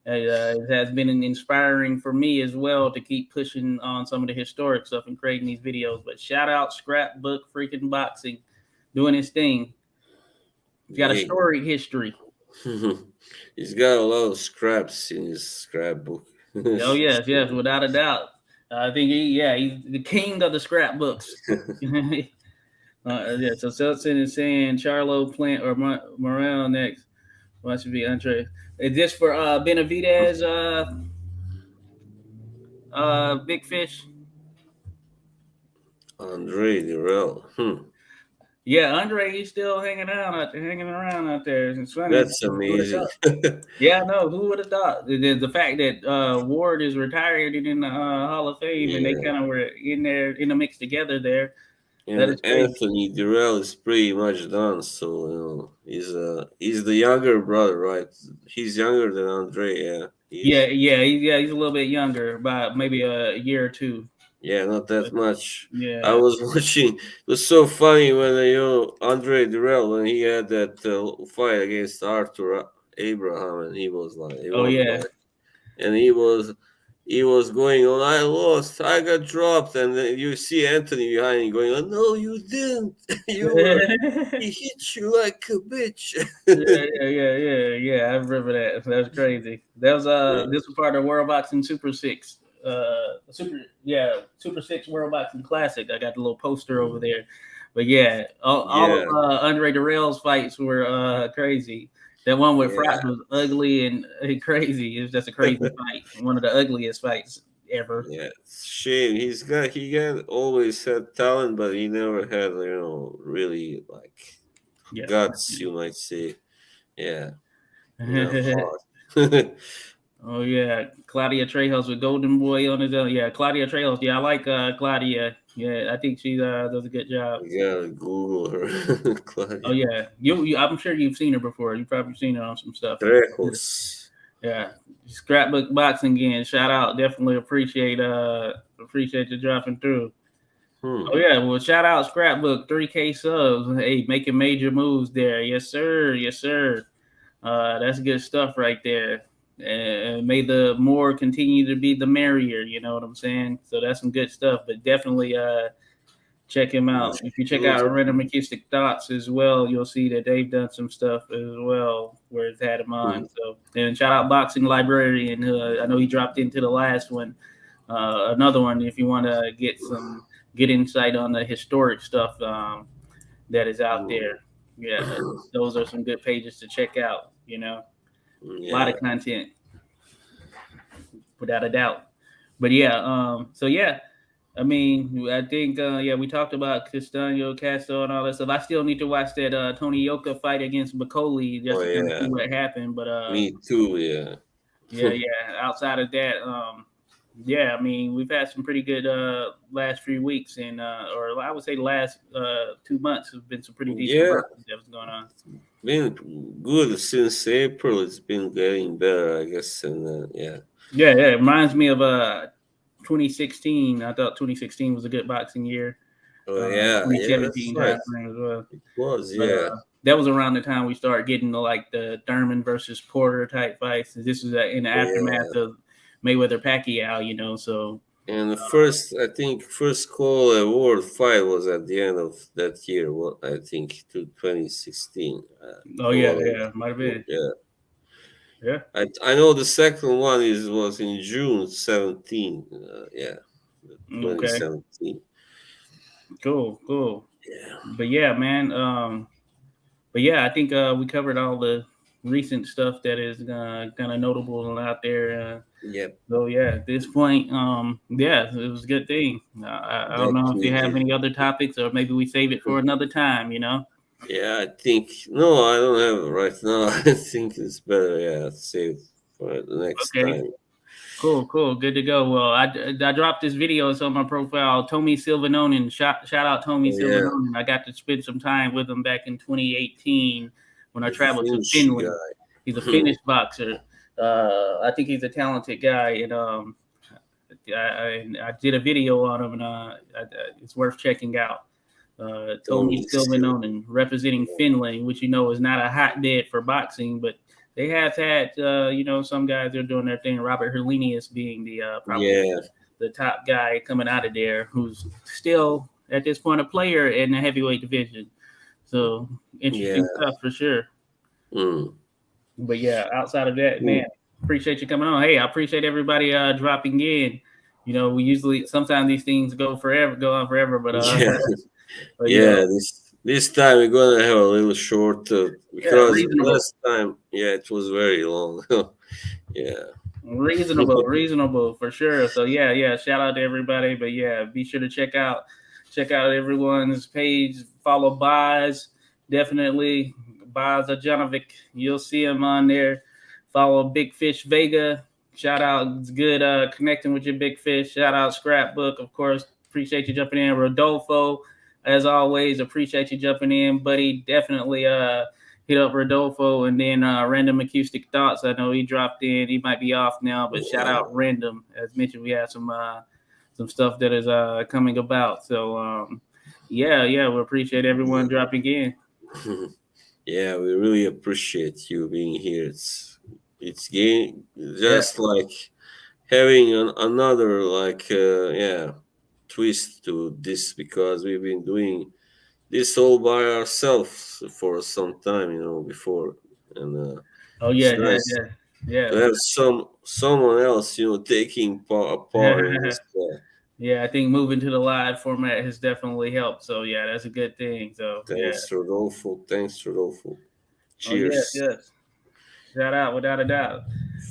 It has been inspiring for me as well to keep pushing on some of the historic stuff and creating these videos. But shout out Scrapbook freaking Boxing doing his thing. He's got a Yeah. storied history. He's got a lot of scraps in his scrapbook. Oh yes, yes, without a doubt. I think he's the king of the scrapbooks. Yeah, so Seltson is saying Charlo Plant or Morel next. Why should be Andre? Is this for Benavidez, Big Fish? Andre Durrell. Yeah, Andre, he's still hanging around out there. It's funny. That's amazing. Yeah, no, who would have thought? The fact that Ward is retired and in the Hall of Fame, and they Yeah. kind of were in the mix together there. That And is crazy. Anthony Durrell is pretty much done. So he's the younger brother, right? He's younger than Andre. Yeah. He's a little bit younger, by maybe a year or two. Yeah, not that much. Yeah. I was watching. It was so funny when Andre Durrell when he had that fight against Arthur Abraham, and he was like, and he was going on. I lost. I got dropped, and then you see Anthony behind him going, "Oh no, you didn't. He hit you like a bitch." Yeah. I remember that. That was crazy. That was this was part of World Boxing Super Six. Super Six World Boxing Classic. I got the little poster over there. But yeah, all of Andre Durrell's fights were crazy. That one with Froch was ugly and crazy. It was just a crazy fight. One of the ugliest fights ever. Yeah, it's a shame. He got always had talent, but he never had really like guts, you might say. Yeah. Oh yeah, Claudia Trejos with Golden Boy on his own. Yeah, Claudia Trejos. Yeah, I like Claudia. Yeah, I think she does a good job. Yeah, Google her. Claudia. Oh yeah, I'm sure you've seen her before. You've probably seen her on some stuff. Trejos. Yeah, Scrapbook Boxing again. Shout out, definitely appreciate you dropping through. Oh yeah, well shout out Scrapbook 3K subs. Hey, making major moves there. Yes sir. That's good stuff right there. And may the more continue to be the merrier. You know what I'm saying? So that's some good stuff. But definitely check him out. If you check out Random Acoustic Thoughts as well, you'll see that they've done some stuff as well where it's had him on. So and shout out Boxing Librarian. I know he dropped into the last one. Another one if you want to get insight on the historic stuff that is out there. Yeah, those are some good pages to check out. A lot of content, without a doubt. But so yeah. I mean, I think we talked about Castaño, Castro, and all that stuff. I still need to watch that Tony Yoka fight against Bacoli just to kind of see what happened. But me too, yeah. Outside of that, I mean, we've had some pretty good last few weeks, and or I would say the last 2 months have been some pretty decent work that was going on. Been good since April. It's been getting better, I guess, and yeah. It reminds me of 2016. I thought 2016 was a good boxing year. 2017 right. as well. It was, that was around the time we started getting the Thurman versus Porter type fights. This was in the aftermath of Mayweather Pacquiao, so. And the first call award fight was at the end of that year. I think to 2016. Might have been. Yeah. I know the second one was in June 17. 2017. Okay. Cool. Yeah. But yeah, man. I think we covered all the recent stuff that is kind of notable out there. So at this point, it was a good thing. I don't know if you have any other topics, or maybe we save it for another time. Yeah, I think no, I don't have it right now. I think it's better, to save for the next time. Cool, good to go. Well, I dropped this video. It's on my profile. Tommy Silvanonen, shout out Tommy Silvanonen. I got to spend some time with him back in 2018 when I traveled to Finland. He's a Finnish boxer. I think he's a talented guy, and I did a video on him, and it's worth checking out. Tommy Silvanonen representing Finland, which is not a hotbed for boxing, but they have had some guys that are doing their thing. Robert Herlenius being the probably Yeah, the top guy coming out of there, who's still at this point a player in the heavyweight division. So yeah. interesting stuff for sure. Mm. But yeah, outside of that, man, Mm. appreciate you coming on. Hey, I appreciate everybody dropping in. We usually sometimes these things go on forever, but Yeah, but yeah. This time we're gonna have a little short yeah, because reasonable. last time, yeah, it was very long. Yeah. Reasonable for sure. So yeah. Shout out to everybody. But yeah, be sure to check out everyone's page. Follow Boz, definitely Boz Ajanovic. You'll see him on there. Follow Big Fish Vega. Shout out, it's good connecting with your big fish. Shout out Scrapbook, of course. Appreciate you jumping in. Rodolfo, as always, appreciate you jumping in, buddy. Definitely hit up Rodolfo and then Random Acoustic Thoughts. I know he dropped in. He might be off now, but shout Yeah. out Random. As mentioned, we have some stuff that is coming about. So yeah, we appreciate everyone dropping in. Yeah, we really appreciate you being here. It's Yeah. just like having another yeah, twist to this because we've been doing this all by ourselves for some time, before, and Oh it's yeah, nice yeah, to have someone else, taking part in yeah. this. Yeah, I think moving to the live format has definitely helped. So yeah, that's a good thing. So yeah. Thanks, Rodolfo. Thanks, Rodolfo. Oh yes, Cheers, yes. Shout out without a doubt.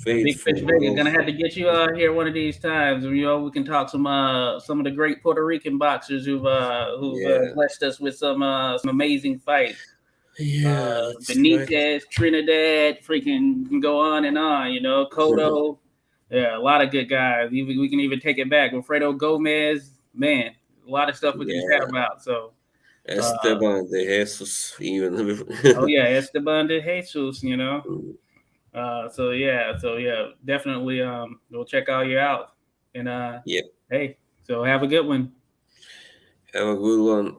And Big Fish faithful Vega gonna have Rodolfo. to get you here one of these times. We can talk some of the great Puerto Rican boxers who've Yeah, blessed us with some amazing fights. yeah, that's right. Benitez, Trinidad, freaking can go on and on. Cotto. Yeah, a lot of good guys. We can even take it back. Wilfredo Gomez, man, a lot of stuff we can chat Yeah, about. So, uh, Esteban de Jesus, even. oh yeah, Esteban de Jesus. So yeah, definitely. We'll check all you out. And Yeah, hey, so have a good one. have a good one.